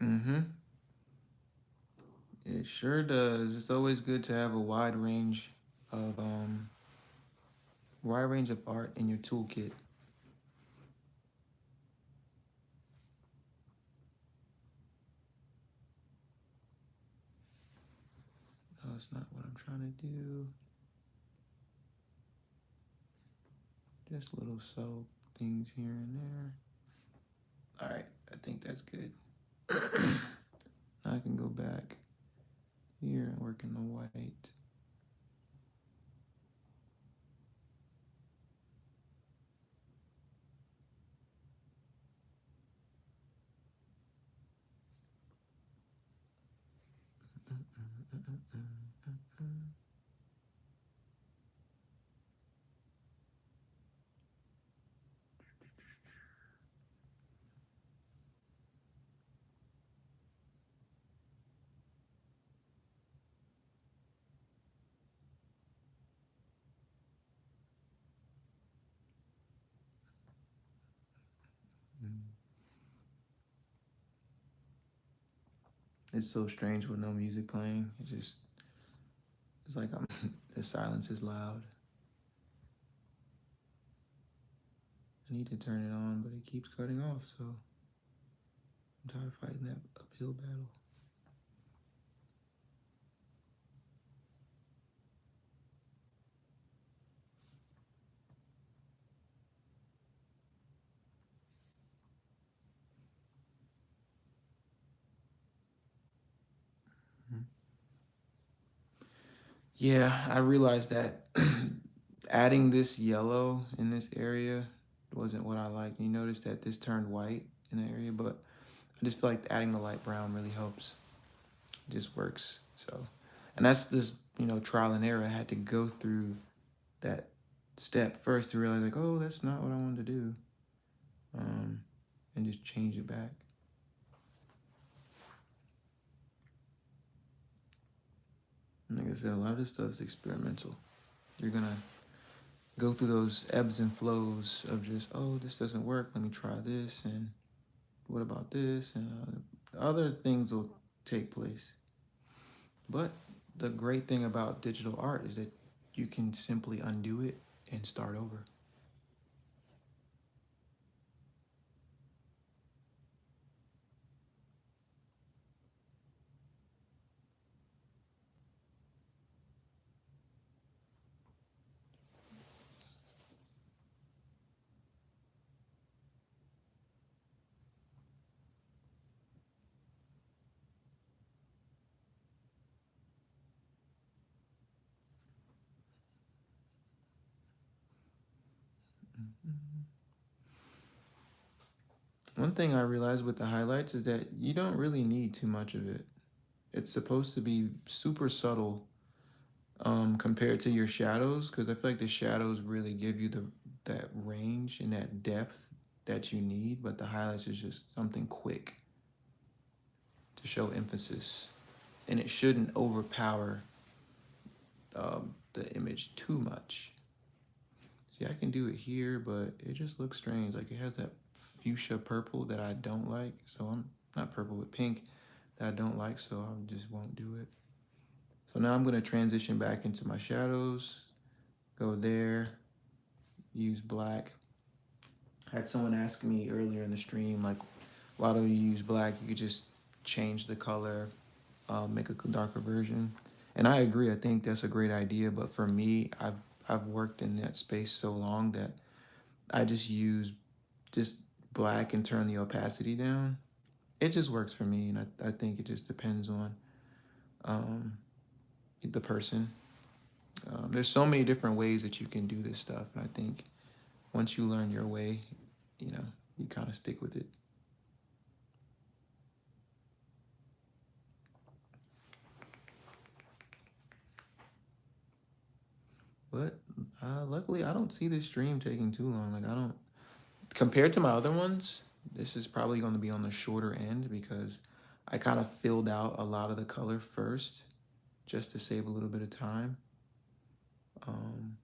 Mm-hmm. It sure does. It's always good to have a wide range of art in your toolkit. No, it's not what I'm trying to do. Just little subtle things here and there. All right, I think that's good. Now I can go back here and work in the white. It's so strange with no music playing. It's like the silence is loud. I need to turn it on, but it keeps cutting off, so I'm tired of fighting that uphill battle. Yeah, I realized that adding this yellow in this area wasn't what I liked. You notice that this turned white in the area, but I just feel like adding the light brown really helps. It just works. So, and that's this, trial and error. I had to go through that step first to realize like, oh, that's not what I wanted to do, and just change it back. Like I said, a lot of this stuff is experimental. You're gonna go through those ebbs and flows of just, oh, this doesn't work. Let me try this, and what about this, and other things will take place. But the great thing about digital art is that you can simply undo it and start over. One thing I realized with the highlights is that you don't really need too much of it. It's supposed to be super subtle compared to your shadows, because I feel like the shadows really give you that range and that depth that you need, but the highlights is just something quick to show emphasis, and it shouldn't overpower the image too much. See, I can do it here, but it just looks strange. Like it has that fuchsia purple that I don't like, so I'm not purple with pink that I don't like, so I just won't do it. So now I'm gonna transition back into my shadows, go there, use black. I had someone ask me earlier in the stream, like, why do you use black? You could just change the color, make a darker version. And I agree, I think that's a great idea, but for me, I've worked in that space so long that I just use just black and turn the opacity down. It just works for me, and I think it just depends on um, the person. There's so many different ways that you can do this stuff, and I think once you learn your way, you know, you kind of stick with it. But luckily, I don't see this stream taking too long. Like I don't, compared to my other ones, this is probably going to be on the shorter end because I kind of filled out a lot of the color first just to save a little bit of time. Um,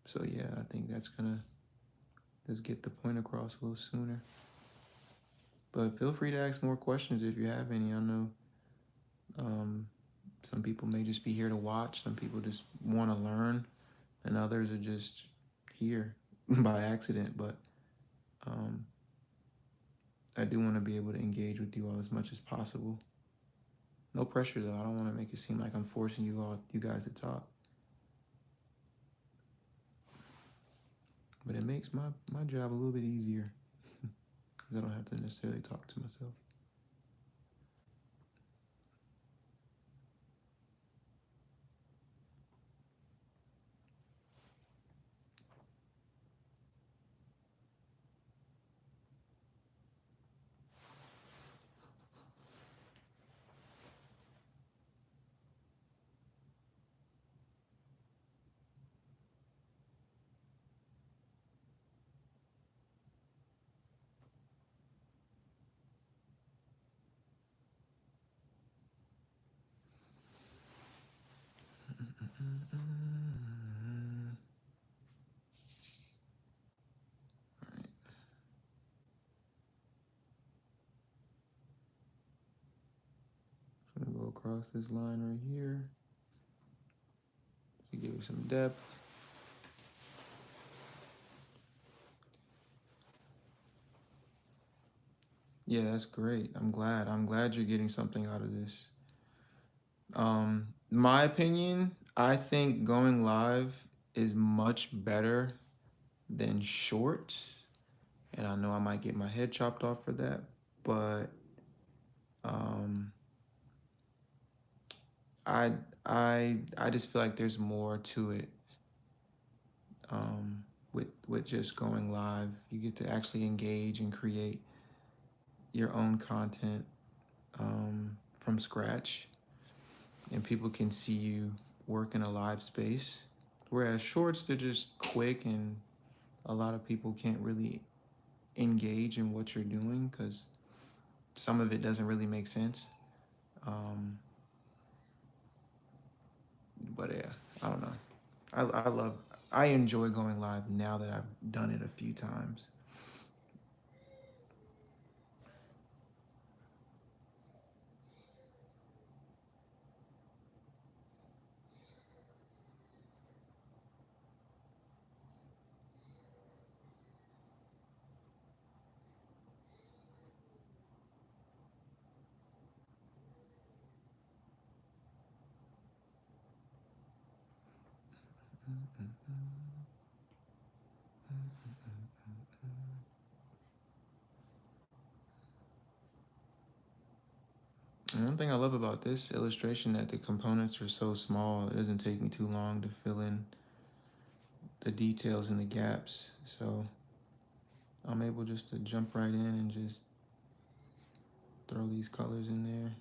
so yeah, I think that's gonna just get the point across a little sooner. But feel free to ask more questions if you have any. I know um, some people may just be here to watch. Some people just want to learn, and others are just here by accident. But um, I do want to be able to engage with you all as much as possible. No pressure though. I don't want to make it seem like I'm forcing you guys to talk. But it makes my job a little bit easier because I don't have to necessarily talk to myself. I'm gonna go across this line right here to give it some depth. Yeah, that's great. I'm glad. I'm glad you're getting something out of this. My opinion, I think going live is much better than shorts. And I know I might get my head chopped off for that, but um I I just feel like there's more to it with just going live. You get to actually engage and create your own content from scratch, and people can see you work in a live space. Whereas shorts, they're just quick, and a lot of people can't really engage in what you're doing because some of it doesn't really make sense. Um, but yeah, I don't know. I love, I enjoy going live now that I've done it a few times. And one thing I love about this illustration that the components are so small, it doesn't take me too long to fill in the details and the gaps. So I'm able just to jump right in and just throw these colors in there.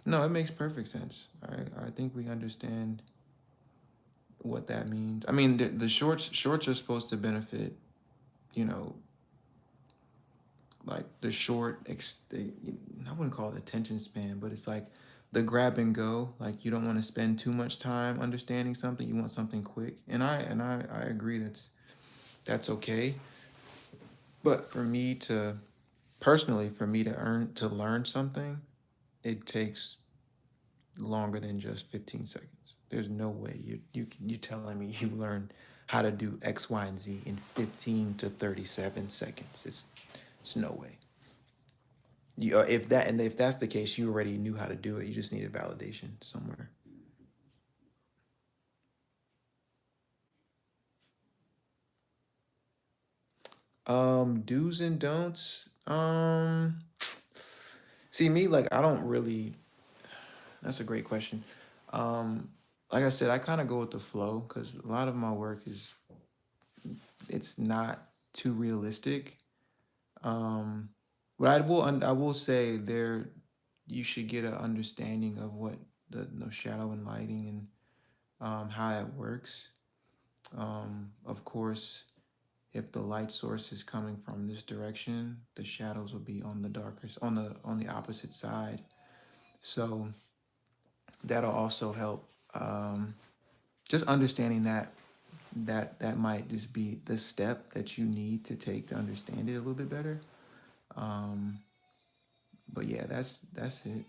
No, it makes perfect sense. I think we understand what that means. I mean, the shorts are supposed to benefit, you know, like the I wouldn't call it attention span, but it's like the grab and go. Like you don't want to spend too much time understanding something. You want something quick. And I agree that's okay. But for me to personally, for me to learn something, it takes longer than just 15 seconds. There's no way you telling me you learn how to do X, Y, and Z in 15 to 37 seconds. It's no way. If that's the case, you already knew how to do it. You just needed validation somewhere. Do's and don'ts. See me like I don't really. That's a great question. Um, like I said, I kind of go with the flow because a lot of my work is it's not too realistic. Um, but I will say there you should get an understanding of what the shadow and lighting and how that works. Of course, if the light source is coming from this direction, the shadows will be on the darker on the opposite side. So that'll also help. Just understanding that might just be the step that you need to take to understand it a little bit better. Um, but yeah, that's it.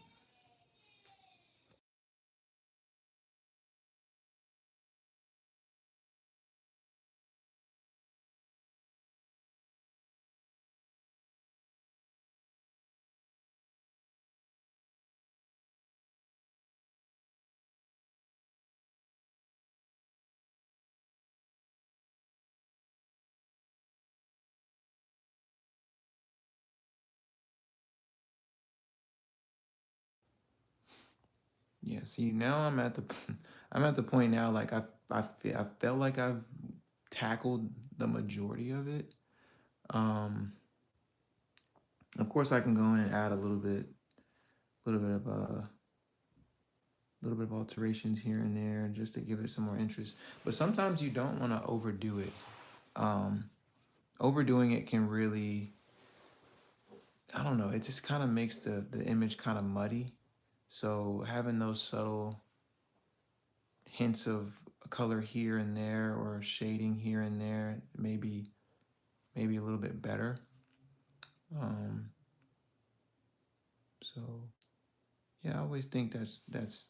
Yeah. See, now I'm at the I'm at the point now like I felt like I've tackled the majority of it. Um, of course, I can go in and add little bit of little bit of alterations here and there just to give it some more interest. But sometimes you don't want to overdo it. Um, Overdoing it can really, I don't know, it just kind of makes the image kind of muddy. So having those subtle hints of color here and there or shading here and there, maybe a little bit better. Um, so yeah, I always think that's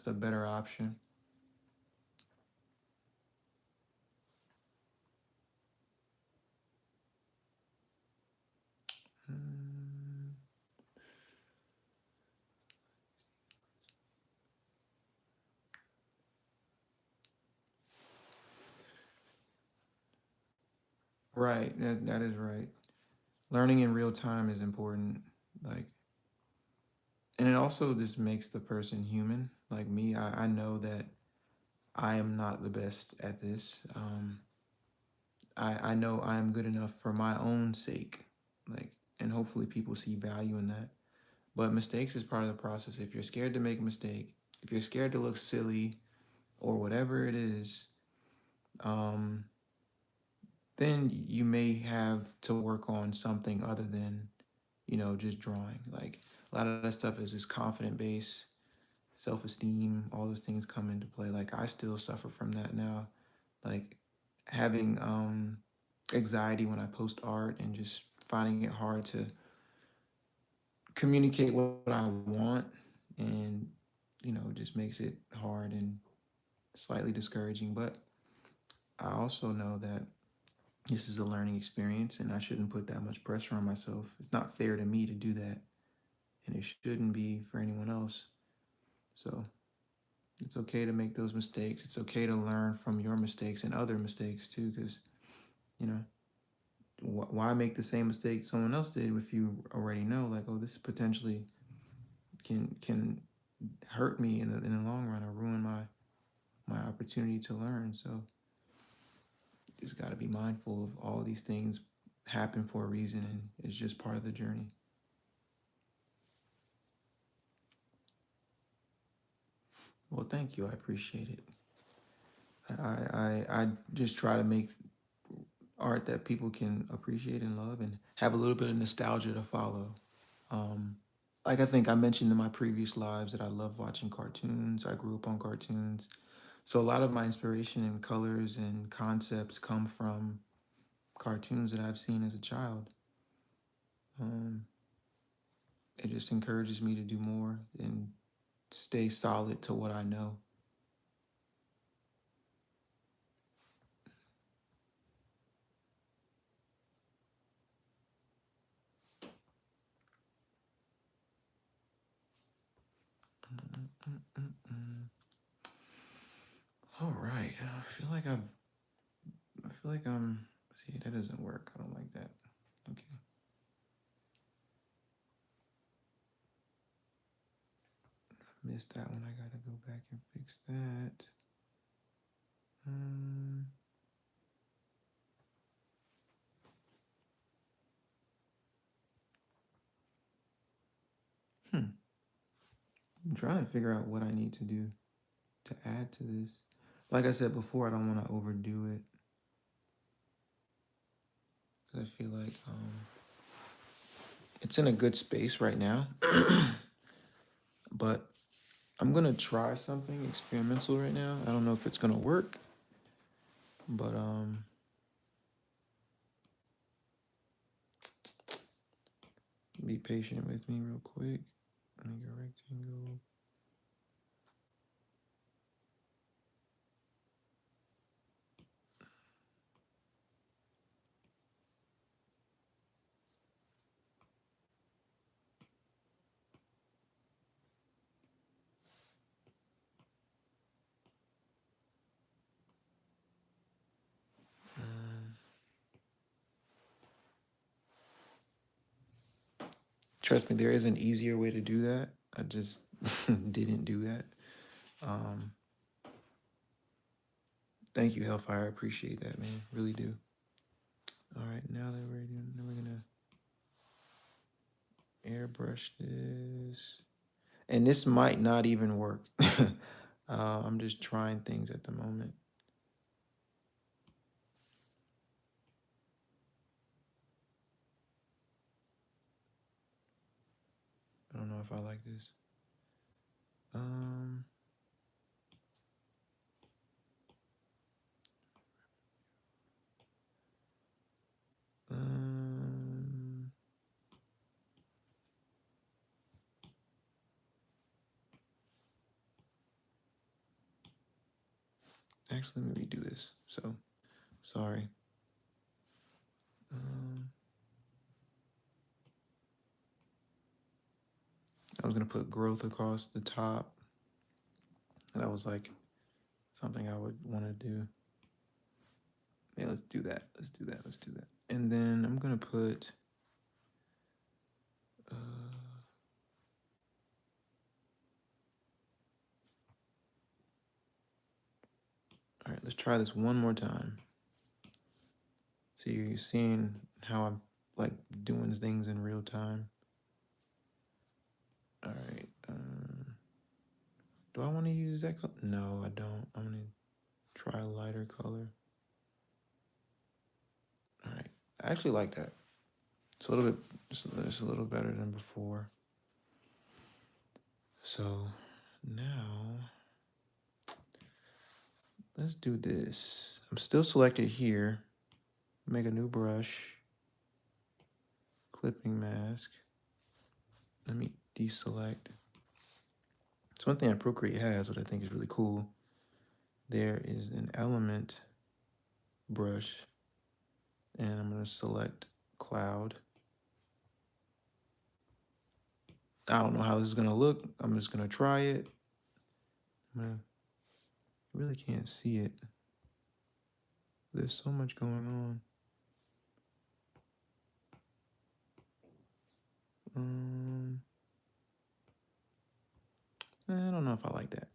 the better option. Mm, right, that is right. Learning in real time is important. Like, and it also just makes the person human. Like me, I know that I am not the best at this. I know I am good enough for my own sake. Like, and hopefully people see value in that. But mistakes is part of the process. If you're scared to make a mistake, if you're scared to look silly or whatever it is, um, then you may have to work on something other than, just drawing. Like a lot of that stuff is just confident base, self-esteem, all those things come into play. Like I still suffer from that now. Like having anxiety when I post art and just finding it hard to communicate what I want and just makes it hard and slightly discouraging. But I also know that this is a learning experience and I shouldn't put that much pressure on myself. It's not fair to me to do that and it shouldn't be for anyone else. So It's okay to make those mistakes. It's okay to learn from your mistakes and other mistakes too, because, you know, why make the same mistake someone else did if you already know, like, oh, this potentially can hurt me in the long run or ruin my opportunity to learn. So just got to be mindful of all these things happen for a reason, and it's just part of the journey. Well, thank you. I appreciate it. I just try to make art that people can appreciate and love and have a little bit of nostalgia to follow. Um, like I think I mentioned in my previous lives that I love watching cartoons. I grew up on cartoons. So a lot of my inspiration and colors and concepts come from cartoons that I've seen as a child. Um, it just encourages me to do more and stay solid to what I know. All right. I feel like see, that doesn't work. I don't like that. Okay. I missed that one. I gotta go back and fix that. Um, hmm. I'm trying to figure out what I need to do to add to this. Like I said before, I don't want to overdo it because I feel like it's in a good space right now. But I'm gonna try something experimental right now. I don't know if it's gonna work, but be patient with me real quick. Make a rectangle. Trust me, there is an easier way to do that. I just didn't do that. Um, Thank you, Hellfire. I appreciate that, man. Really do. All right, now that we're doing, now we're gonna airbrush this, and this might not even work. I'm just trying things at the moment. I don't know if I like this. Um, um, Actually, let me redo this. So, sorry. Um, I was gonna put growth across the top. That was like something I would want to do. Yeah, let's do that. Let's do that. Let's do that. And then I'm gonna put. Uh, all right, let's try this one more time. So you're seeing how I'm like doing things in real time. All right. Do I want to use that color? No, I don't. I'm gonna try a lighter color. All right. I actually like that. It's a little bit. It's a little better than before. So now let's do this. I'm still selected here. Make a new brush. Clipping mask. Let me deselect. So one thing that Procreate has, what I think is really cool, there is an element brush, and I'm gonna select cloud. I don't know how this is gonna look. I'm just gonna try it. I'm gonna Really can't see it. There's so much going on. I don't know if I like that.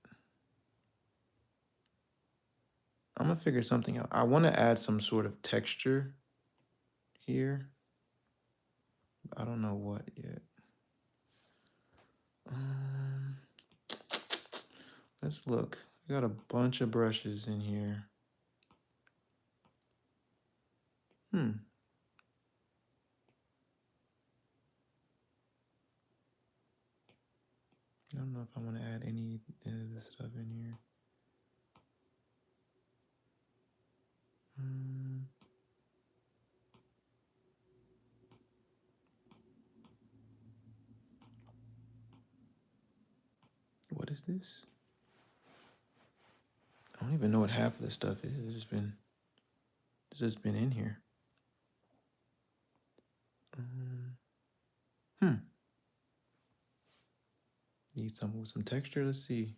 I'm gonna figure something out. I want to add some sort of texture here. I don't know what yet. Let's look. I got a bunch of brushes in here. I don't know if I want to add any of this stuff in here. What is this? I don't even know what half of this stuff is. It's just been in here. Need some with some texture. Let's see.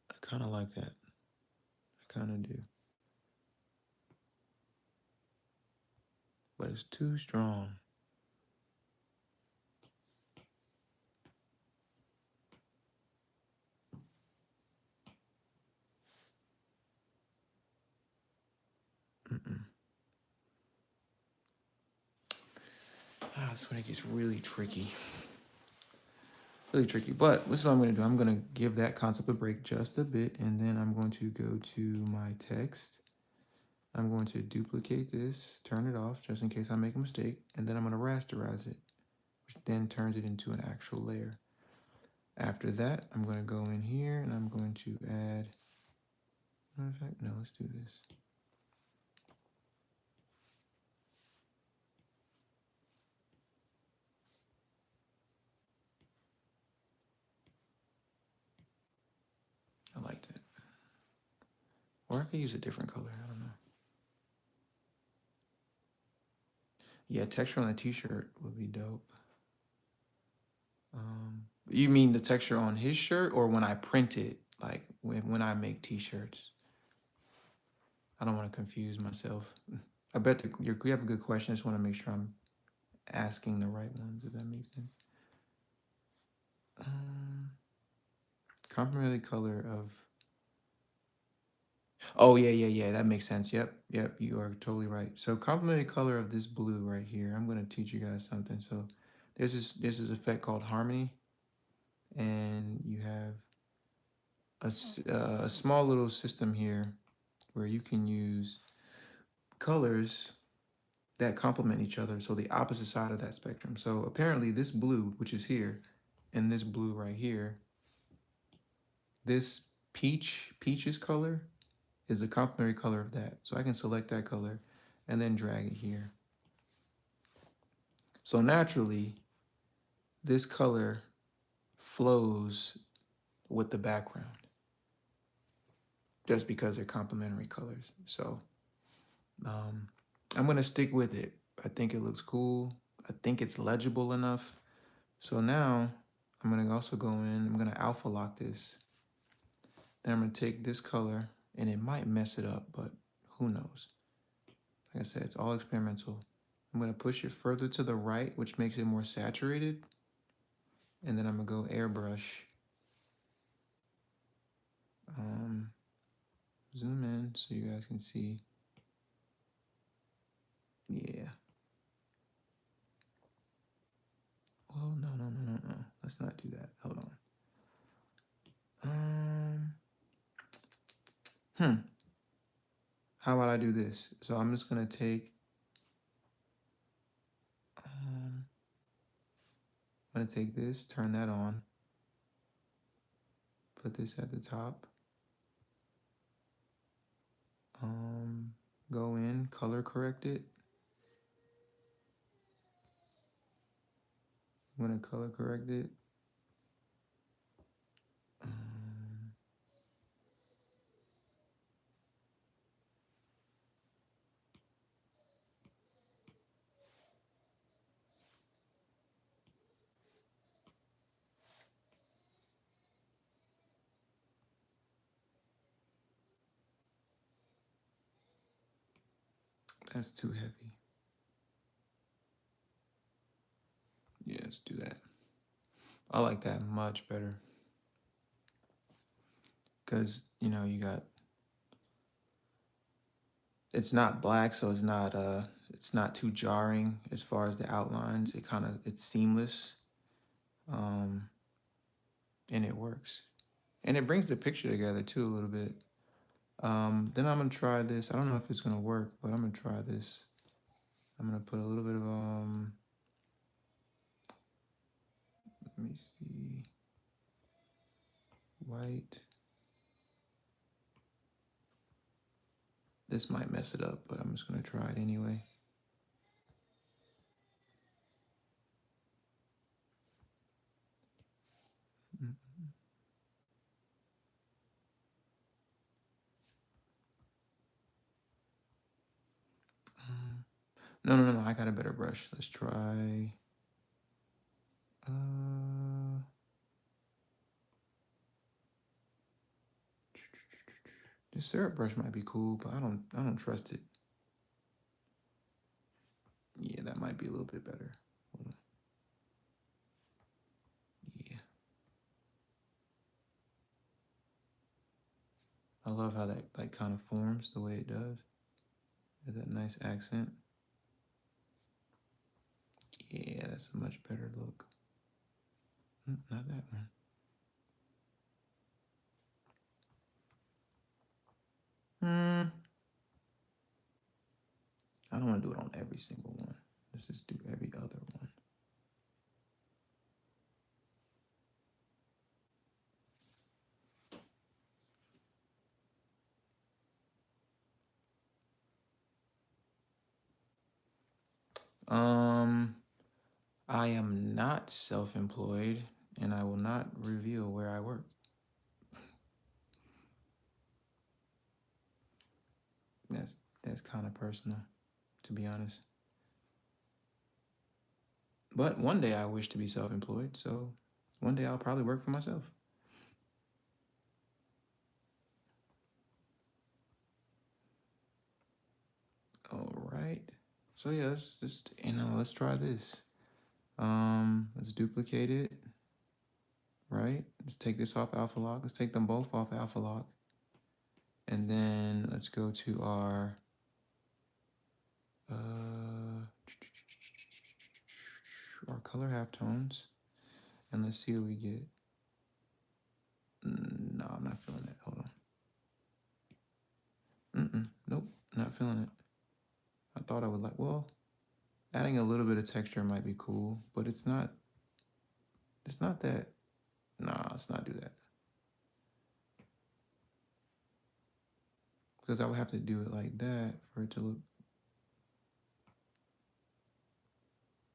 I kind of like that. I kind of do. But it's too strong. That's when it gets really tricky. Really tricky. But this is what I'm going to do. I'm going to give that concept a break just a bit, and then I'm going to go to my text. I'm going to duplicate this, turn it off just in case I make a mistake, and then I'm going to rasterize it, which then turns it into an actual layer. After that, I'm going to go in here and I'm going to add, matter of fact, no, let's do this. I like that. Or I could use a different color, I don't know. Yeah, texture on the t-shirt would be dope. You mean the texture on his shirt or when I print it, like when I make t-shirts? I don't want to confuse myself. I bet you have a good question. I just want to make sure I'm asking the right ones, if that makes sense. Complementary color of... Oh, yeah. That makes sense. Yep. You are totally right. So complementary color of this blue right here. I'm going to teach you guys something. So there's this effect called harmony. And you have a small little system here where you can use colors that complement each other. So the opposite side of that spectrum. So apparently this blue, which is here, and this blue right here, this peaches color is a complementary color of that. So I can select that color and then drag it here. So naturally, this color flows with the background just because they're complementary colors. So I'm going to stick with it. I think it looks cool. I think it's legible enough. So now I'm going to also go in, I'm going to alpha lock this. Then I'm going to take this color, and it might mess it up, but who knows? Like I said, it's all experimental. I'm going to push it further to the right, which makes it more saturated. And then I'm going to go airbrush. Zoom in so you guys can see. Yeah. Well, no. Let's not do that. Hold on. How about I do this? So I'm just going to take... I'm going to take this, turn that on. Put this at the top. Go in, color correct it. I'm going to color correct it. That's too heavy. Yeah, let's do that. I like that much better. Because, you know, you got, it's not black, so it's not too jarring as far as the outlines. It's seamless. Um, and it works. And it brings the picture together too a little bit. Then I'm gonna try this. I don't know if it's gonna work, but I'm gonna try this. I'm gonna put a little bit of let me see, white. This might mess it up, but I'm just gonna try it anyway. No. I got a better brush. Let's try. The syrup brush might be cool, but I don't trust it. Yeah, that might be a little bit better. Hold on. Yeah. I love how that like kind of forms the way it does. There's that nice accent. Yeah, that's a much better look. Not that one. I don't want to do it on every single one. Let's just do every other one. I am not self-employed, and I will not reveal where I work. That's kind of personal, to be honest. But one day I wish to be self-employed, so one day I'll probably work for myself. All right. So yeah, let's just let's try this. Let's duplicate it. Right. Let's take this off alpha lock. Let's take them both off alpha lock, and then let's go to our color halftones, and let's see what we get. No, I'm not feeling it. Hold on. Nope, not feeling it. I thought I would like, well, adding a little bit of texture might be cool, but it's not that, nah, let's not do that. Because I would have to do it like that for it to look,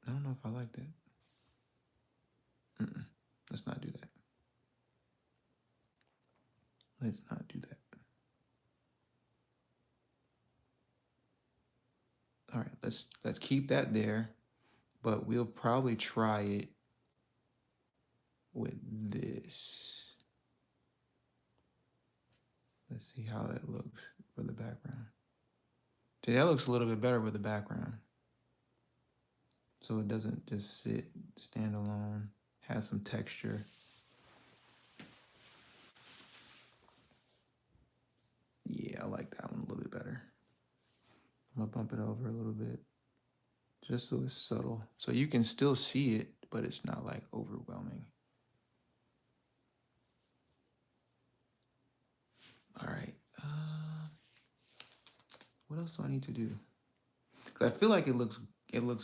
I don't know if I like that. Let's not do that. Let's not do that. All right, let's keep that there, but we'll probably try it with this. Let's see how that looks for the background. See, that looks a little bit better with the background. So it doesn't just stand alone, has some texture. Yeah, I like that one a little bit better. I'm gonna bump it over a little bit, just so it's subtle. So you can still see it, but it's not like overwhelming. All right. What else do I need to do? Because I feel like it looks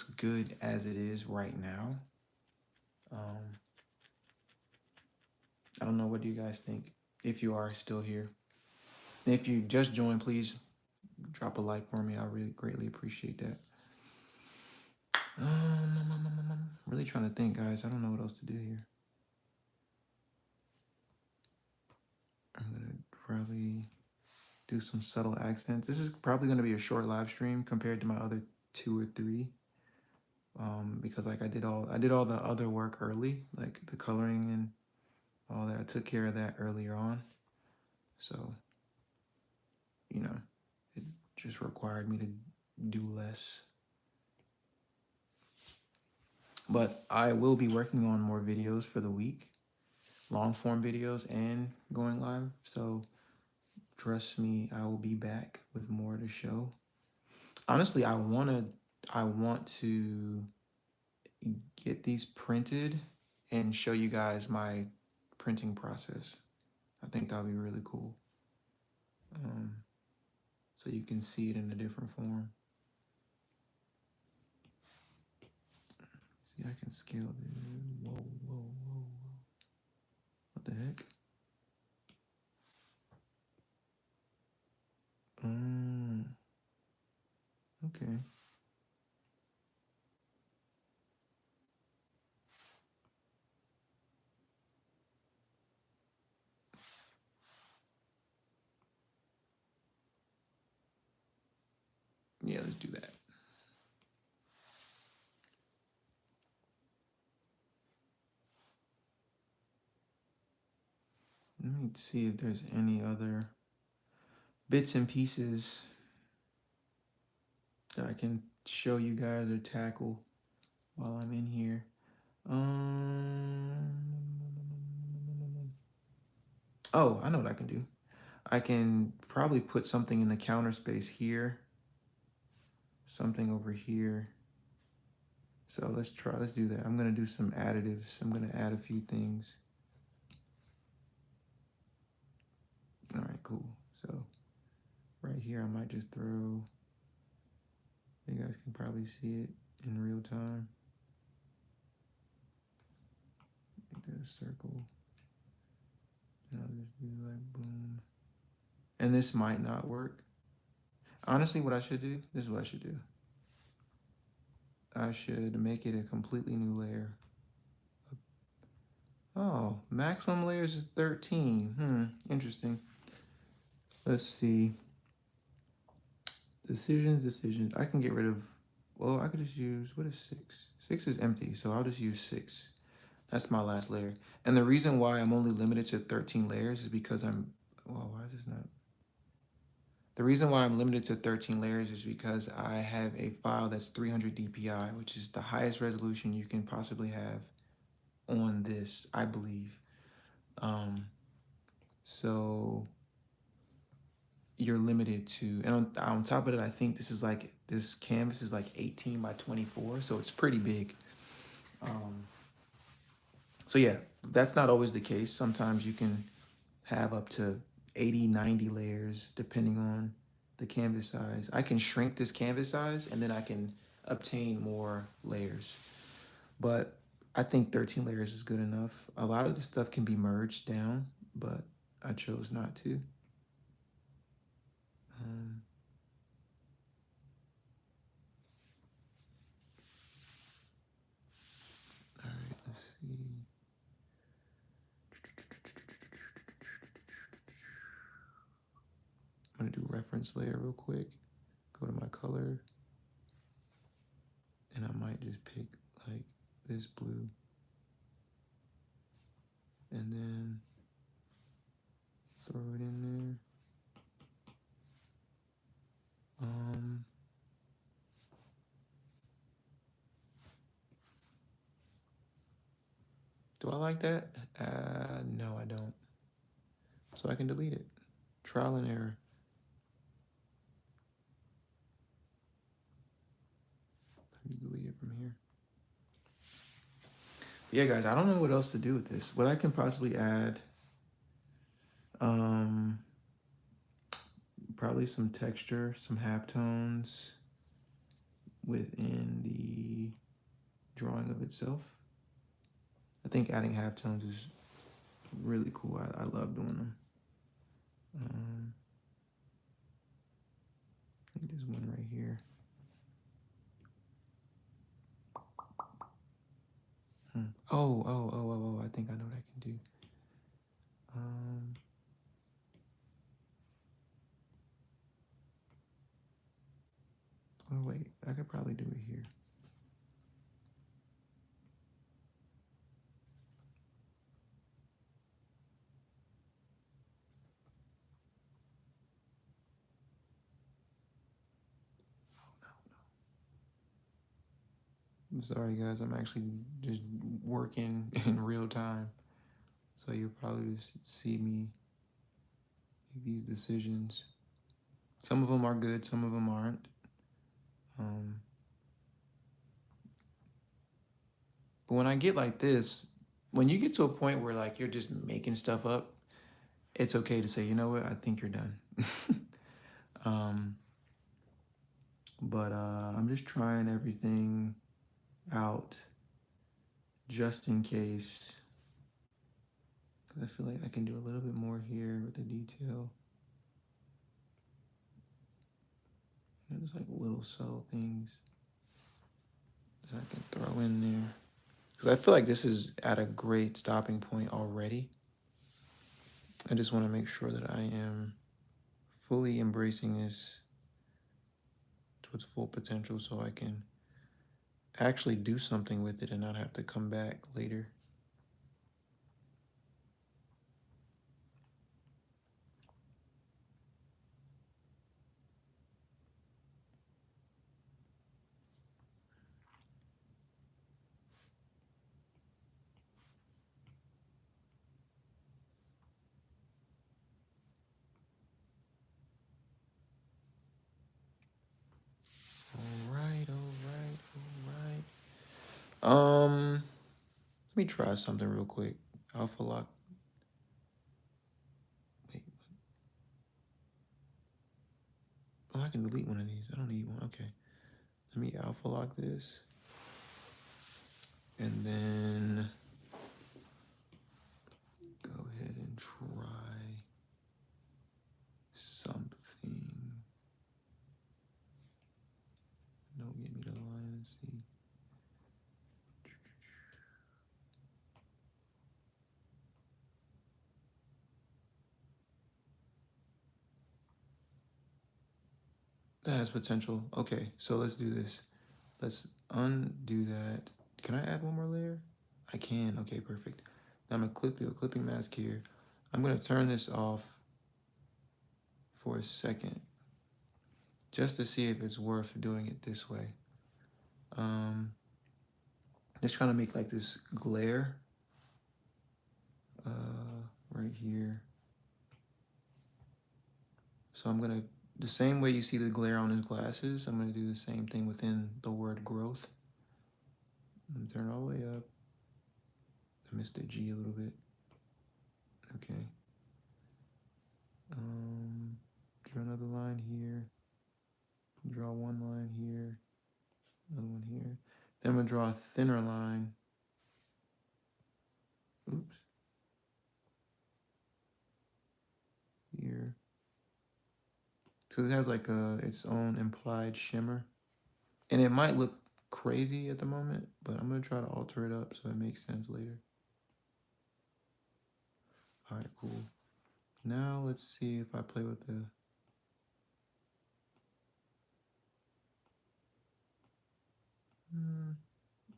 good as it is right now. I don't know, what do you guys think? If you are still here, and if you just joined, please drop a like for me. I really greatly appreciate that. Really trying to think, guys. I don't know what else to do here. I'm gonna probably do some subtle accents. This is probably gonna be a short live stream compared to my other 2 or 3. Because like I did all the other work early, like the coloring and all that. I took care of that earlier on. So, you know, it just required me to do less. But I will be working on more videos for the week, long form videos and going live. So trust me, I will be back with more to show. Honestly, I want to get these printed and show you guys my printing process. I think that'll be really cool. Um, so you can see it in a different form. See, I can scale this. Whoa, whoa, whoa, whoa. What the heck? Okay. Yeah, let's do that. Let me see if there's any other bits and pieces that I can show you guys or tackle while I'm in here. Um, oh, I know what I can do. I can probably put something in the counter space here, something over here. So let's do that. I'm gonna do some additives. I'm gonna add a few things. All right, cool. So right here, I might just throw, you guys can probably see it in real time. Make that a circle. And I'll just do like boom. And this might not work. Honestly, what I should do, this is what I should do. I should make it a completely new layer. Oh, maximum layers is 13. Interesting. Let's see. Decisions. I can get rid of, well, I could just use, what is 6? 6 is empty, so I'll just use 6. That's my last layer. And the reason why I'm only limited to 13 layers is because why is this not? The reason why I'm limited to 13 layers is because I have a file that's 300 DPI, which is the highest resolution you can possibly have on this, I believe. So you're limited to, and on top of it, I think this canvas is like 18 by 24, so it's pretty big. So yeah, that's not always the case. Sometimes you can have up to 80, 90 layers depending on the canvas size. I can shrink this canvas size and then I can obtain more layers. But I think 13 layers is good enough. A lot of the stuff can be merged down, but I chose not to. All right, let's see. I'm gonna do reference layer real quick. Go to my color. And I might just pick like this blue. And then throw it in there. Do I like that? No, I don't. So I can delete it. Trial and error. Let me delete it from here. But yeah, guys, I don't know what else to do with this. What I can possibly add, probably some texture, some halftones within the drawing of itself. I think adding halftones is really cool. I love doing them. I think there's one right here. Oh, I think I know what I can do. Oh wait, I could probably do it here. I'm sorry, guys. I'm actually just working in real time. So you'll probably just see me make these decisions. Some of them are good, some of them aren't. Um, but when I get like this, when you get to a point where like you're just making stuff up, it's okay to say, you know what, I think you're done. um, but I'm just trying everything out just in case, because I feel like I can do a little bit more here with the detail. There's like little subtle things that I can throw in there. Because I feel like this is at a great stopping point already. I just want to make sure that I am fully embracing this to its full potential so I can actually do something with it and not have to come back later. All right, all right, all right. Let me try something real quick. Alpha lock. Wait. Oh, I can delete one of these. I don't need one. Okay. Let me alpha lock this. And then go ahead and try something. No, get me the line and see. That has potential. Okay, so let's do this. Let's undo that. Can I add one more layer? I can. Okay, perfect. Now I'm gonna do a clipping mask here. I'm gonna turn this off for a second just to see if it's worth doing it this way. Just trying to make like this glare right here. So I'm gonna, the same way you see the glare on his glasses, I'm gonna do the same thing within the word growth. I'm gonna turn it all the way up. I missed the G a little bit. Okay. Draw another line here. Draw one line here. Another one here. Then I'm gonna draw a thinner line. Oops. Here. So it has like its own implied shimmer. And it might look crazy at the moment, but I'm gonna try to alter it up so it makes sense later. All right, cool. Now let's see if I play with the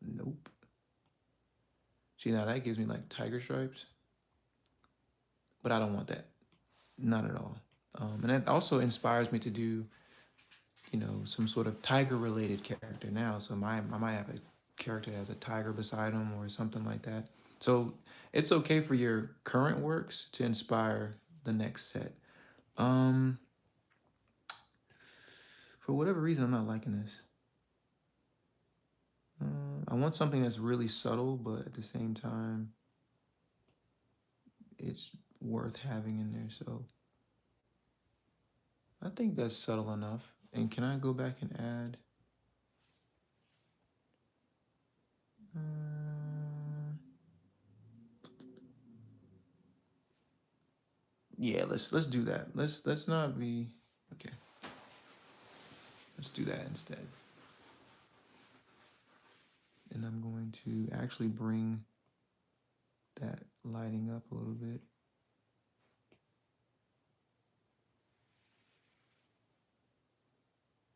nope. See, now that gives me like tiger stripes, but I don't want that. Not at all. And that also inspires me to do, you know, some sort of tiger related character now. So I might have a character that has a tiger beside him or something like that. So it's okay for your current works to inspire the next set. Um, for whatever reason, I'm not liking this. I want something that's really subtle, but at the same time, it's worth having in there. So I think that's subtle enough. And can I go back and add? Yeah, let's do that. Let's not be okay. Let's do that instead. And I'm going to actually bring that lighting up a little bit.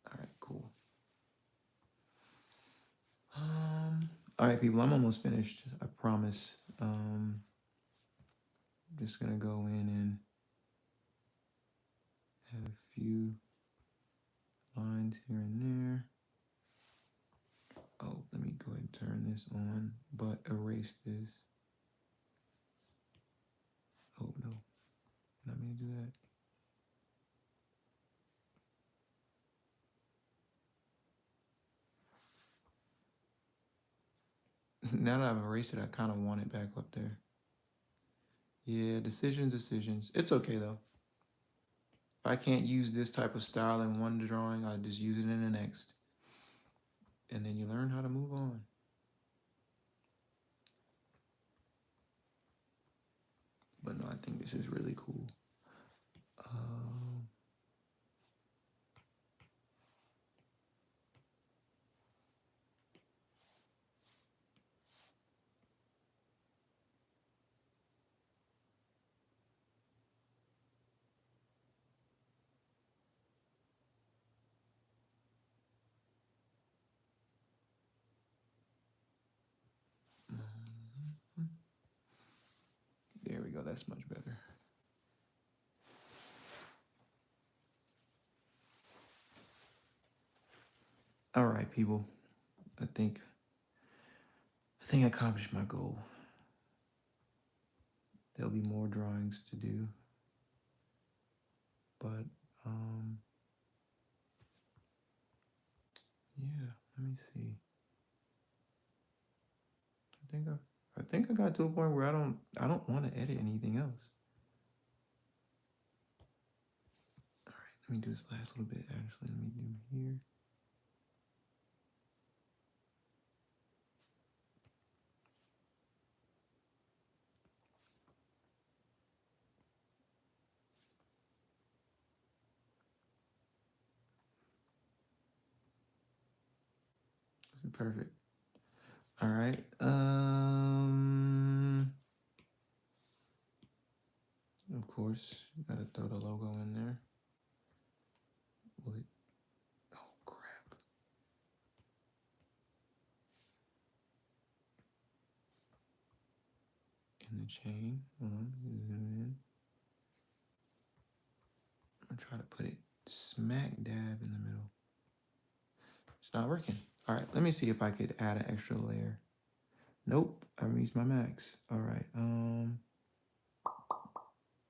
All right, cool. All right, people, I'm almost finished. I promise. Just gonna go in and add a few lines here and there. Oh, let me go ahead and turn this on, but erase this. Oh no, not mean to do that. Now that I've erased it, I kind of want it back up there. Yeah, decisions. It's okay though. If I can't use this type of style in one drawing, I just use it in the next. And then you learn how to move on. But no, I think this is really cool. Um, there we go. That's much better. All right, people. I think I accomplished my goal. There'll be more drawings to do, but yeah. Let me see. I think I got to a point where I don't want to edit anything else. All right, let me do this last little bit. Actually, let me do here. This is perfect. All right. Of course, you gotta throw the logo in there. Will it? Oh crap! In the chain. Hold on. Zoom in. I'm gonna try to put it smack dab in the middle. It's not working. All right. Let me see if I could add an extra layer. Nope. I reached my max. All right.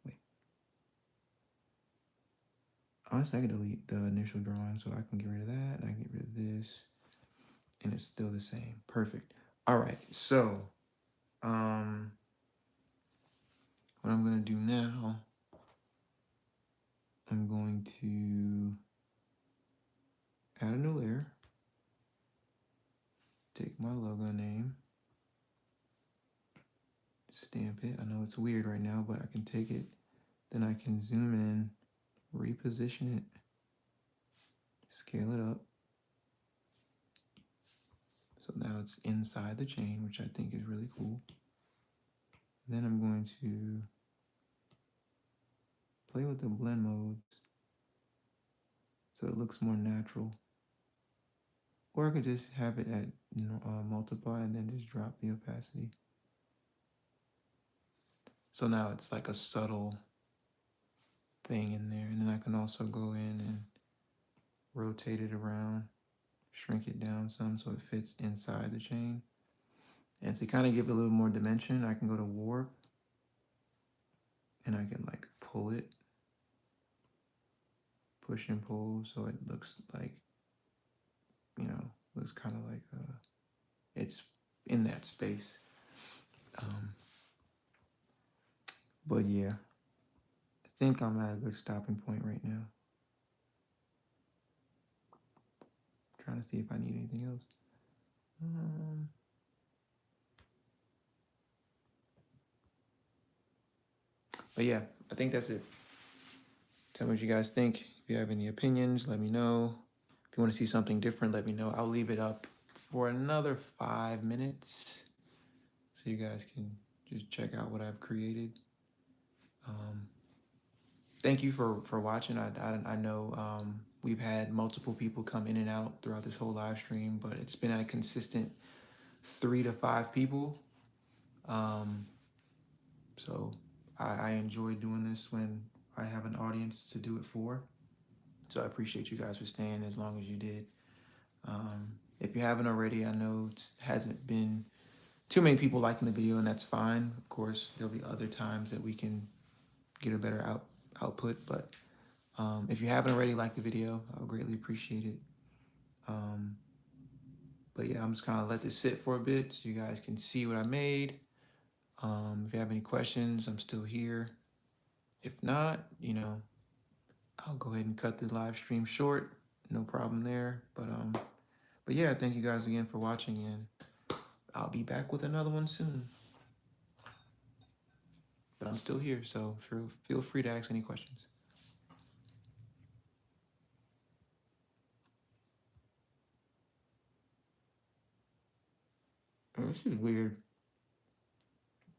Wait. Honestly, I can delete the initial drawing so I can get rid of that. And I can get rid of this. And it's still the same. Perfect. All right. So, what I'm going to do now, I'm going to add a new layer. Take my logo name. Stamp it. I know it's weird right now, but I can take it. Then I can zoom in, reposition it, scale it up. So now it's inside the chain, which I think is really cool. Then I'm going to play with the blend modes so it looks more natural. Or I could just have it at multiply and then just drop the opacity. So now it's like a subtle thing in there. And then I can also go in and rotate it around, shrink it down some so it fits inside the chain. And to kind of give it a little more dimension, I can go to warp and I can like pull it, push and pull so it looks like, looks kind of like it's in that space. But yeah, I think I'm at a good stopping point right now. Trying to see if I need anything else. But yeah, I think that's it. Tell me what you guys think. If you have any opinions, let me know. If you want to see something different, let me know. I'll leave it up for another 5 minutes so you guys can just check out what I've created. Thank you for watching. I know we've had multiple people come in and out throughout this whole live stream, but it's been a consistent 3 to 5 people. So I enjoy doing this when I have an audience to do it for. So I appreciate you guys for staying as long as you did. If you haven't already, I know it hasn't been too many people liking the video, and that's fine. Of course, there'll be other times that we can get a better output, but if you haven't already liked the video, I would greatly appreciate it. But yeah, I'm just kind of let this sit for a bit so you guys can see what I made. If you have any questions, I'm still here. If not, I'll go ahead and cut the live stream short. No problem there. But yeah, thank you guys again for watching, and I'll be back with another one soon. But I'm still here, so feel free to ask any questions. Oh, this is weird.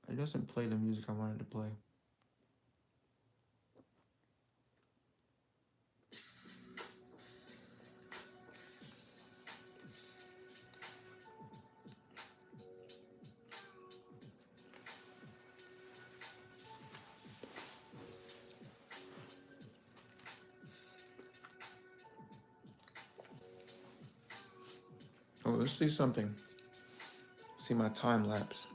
It doesn't play the music I wanted to play. Oh, let's see something. See my time lapse.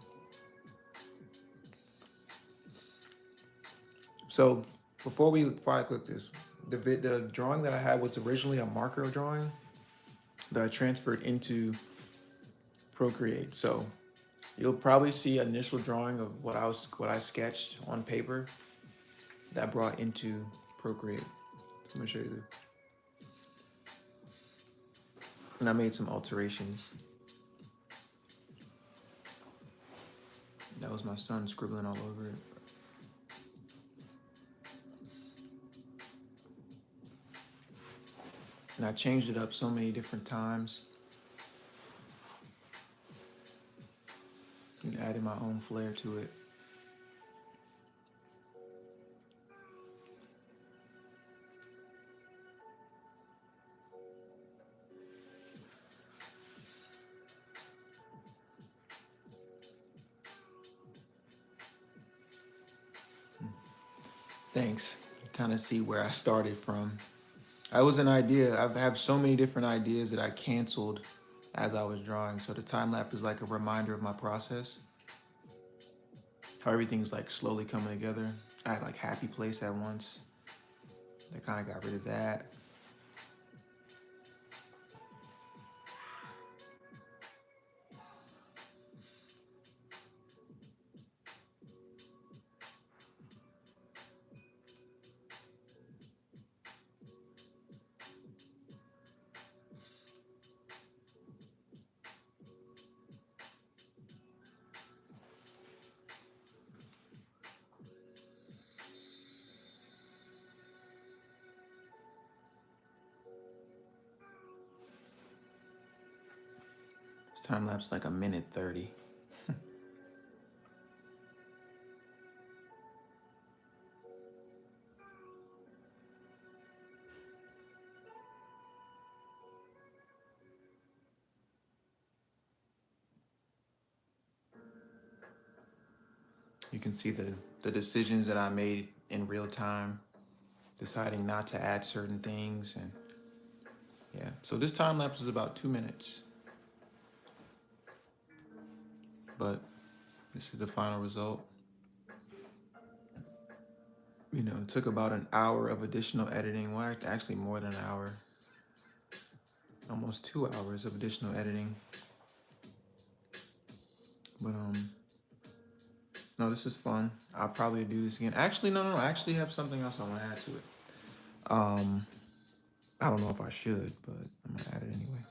So before I click this, the drawing that I had was originally a marker drawing that I transferred into Procreate. So you'll probably see an initial drawing of what I sketched on paper that I brought into Procreate. So I'm gonna show you this. And I made some alterations. That was my son scribbling all over it. And I changed it up so many different times and added my own flair to it. Thanks. Kind of see where I started from. I was an idea. I have so many different ideas that I canceled as I was drawing. So the time lapse is like a reminder of my process. How everything's like slowly coming together. I had like Happy Place at once. They kind of got rid of that. This time lapse like a minute 30. You can see the decisions that I made in real time, deciding not to add certain things. And yeah, so this time lapse is about 2 minutes. But this is the final result. It took about an hour of additional editing. Well, actually more than an hour. Almost 2 hours of additional editing. But no, this is fun. I'll probably do this again. Actually, no. I actually have something else I want to add to it. I don't know if I should, but I'm gonna add it anyway.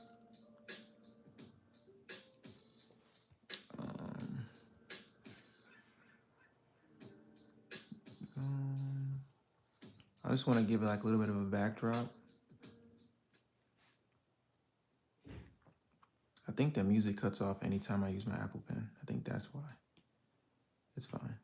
I just want to give it like a little bit of a backdrop. I think the music cuts off anytime I use my Apple Pen. I think that's why. It's fine.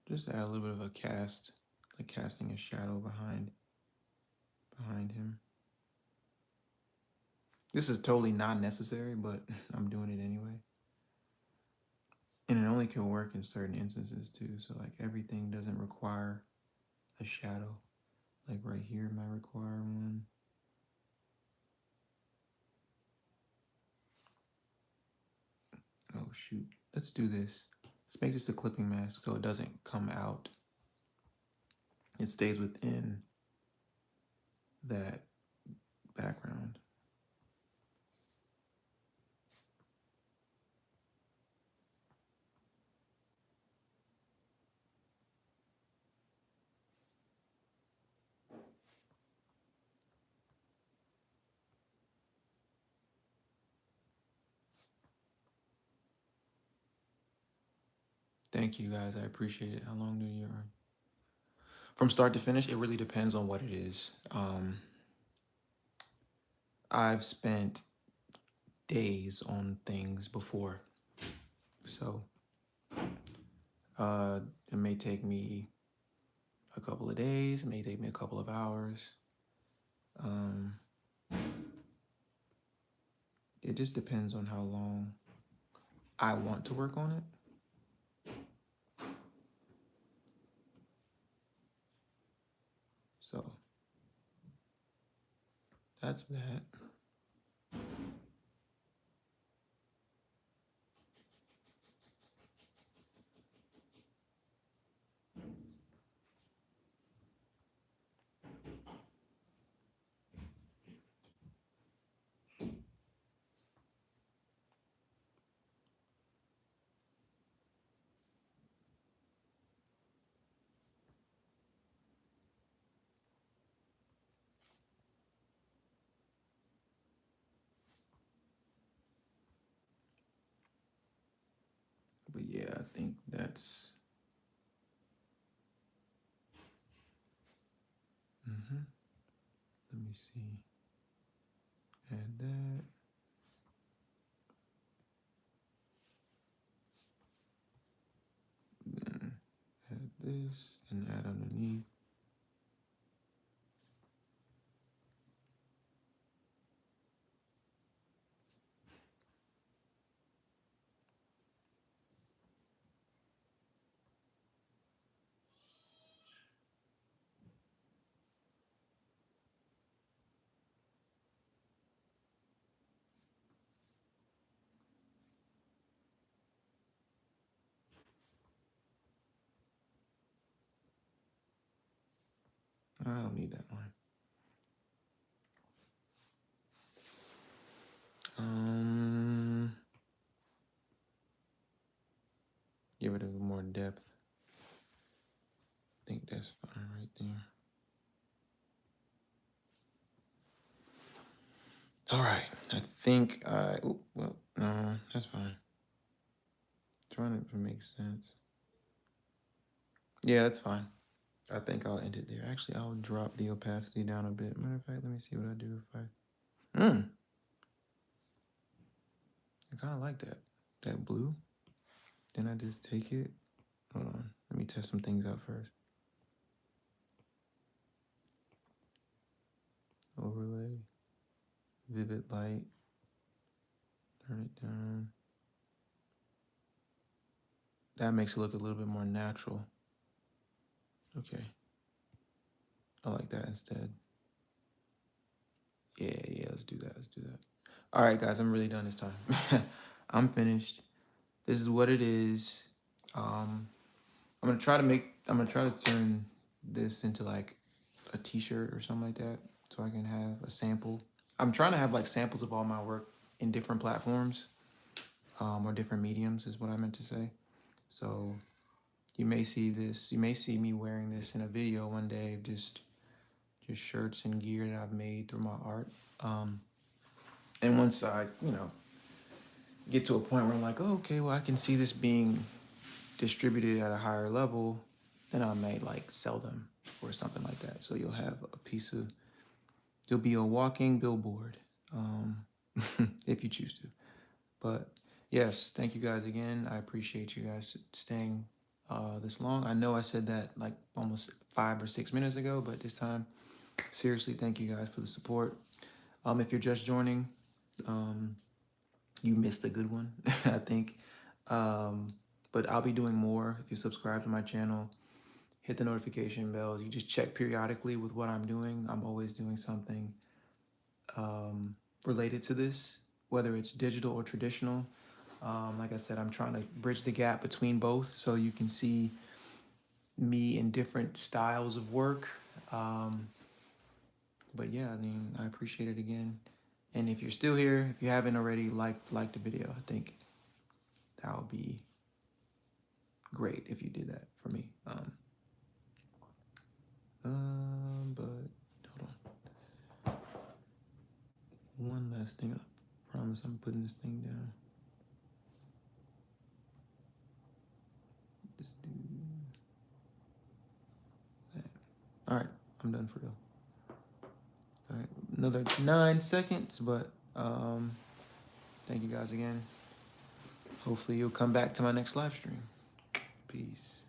Just add a little bit of a cast, like casting a shadow behind him. This is totally not necessary, but I'm doing it anyway. And it only can work in certain instances too. So like everything doesn't require a shadow. Like right here might require one. Oh shoot. Let's do this. Let's make this a clipping mask so it doesn't come out. It stays within that background. Thank you guys. I appreciate it. How long do you are? From start to finish, it really depends on what it is. I've spent days on things before. So it may take me a couple of days, it may take me a couple of hours. It just depends on how long I want to work on it. So that's that. But yeah, I think that's. Let me see. Add that. Then add this and add underneath. I don't need that one. Give it a little more depth. I think that's fine right there. All right, I think well, no, that's fine. Trying to make sense. Yeah, that's fine. I think I'll end it there. Actually, I'll drop the opacity down a bit. Matter of fact, let me see what I do if I kind of like that blue. Then I just take it. Hold on, let me test some things out first. Overlay, vivid light, turn it down. That makes it look a little bit more natural. Okay, I like that instead. Yeah, let's do that. All right, guys, I'm really done this time. I'm finished. This is what it is. I'm gonna try to turn this into like a t-shirt or something like that so I can have a sample. I'm trying to have like samples of all my work in different platforms or different mediums is what I meant to say. So you may see me wearing this in a video one day, just shirts and gear that I've made through my art. And once I, get to a point where I'm like, oh, okay, well, I can see this being distributed at a higher level, then I may like sell them or something like that. So you'll be a walking billboard, if you choose to. But yes, thank you guys again. I appreciate you guys staying this long. I know I said that like almost 5 or 6 minutes ago, but this time, seriously, thank you guys for the support. If you're just joining, you missed a good one, I think. But I'll be doing more. If you subscribe to my channel, hit the notification bells. You just check periodically with what I'm doing. I'm always doing something related to this, whether it's digital or traditional. Like I said, I'm trying to bridge the gap between both so you can see me in different styles of work. But yeah, I mean, I appreciate it again. And if you're still here, if you haven't already, like the video. I think that would be great if you did that for me. But hold on. One last thing. I promise I'm putting this thing down. Just do that. All right, I'm done for real. All right, another 9 seconds, but thank you guys again. Hopefully you'll come back to my next live stream. Peace.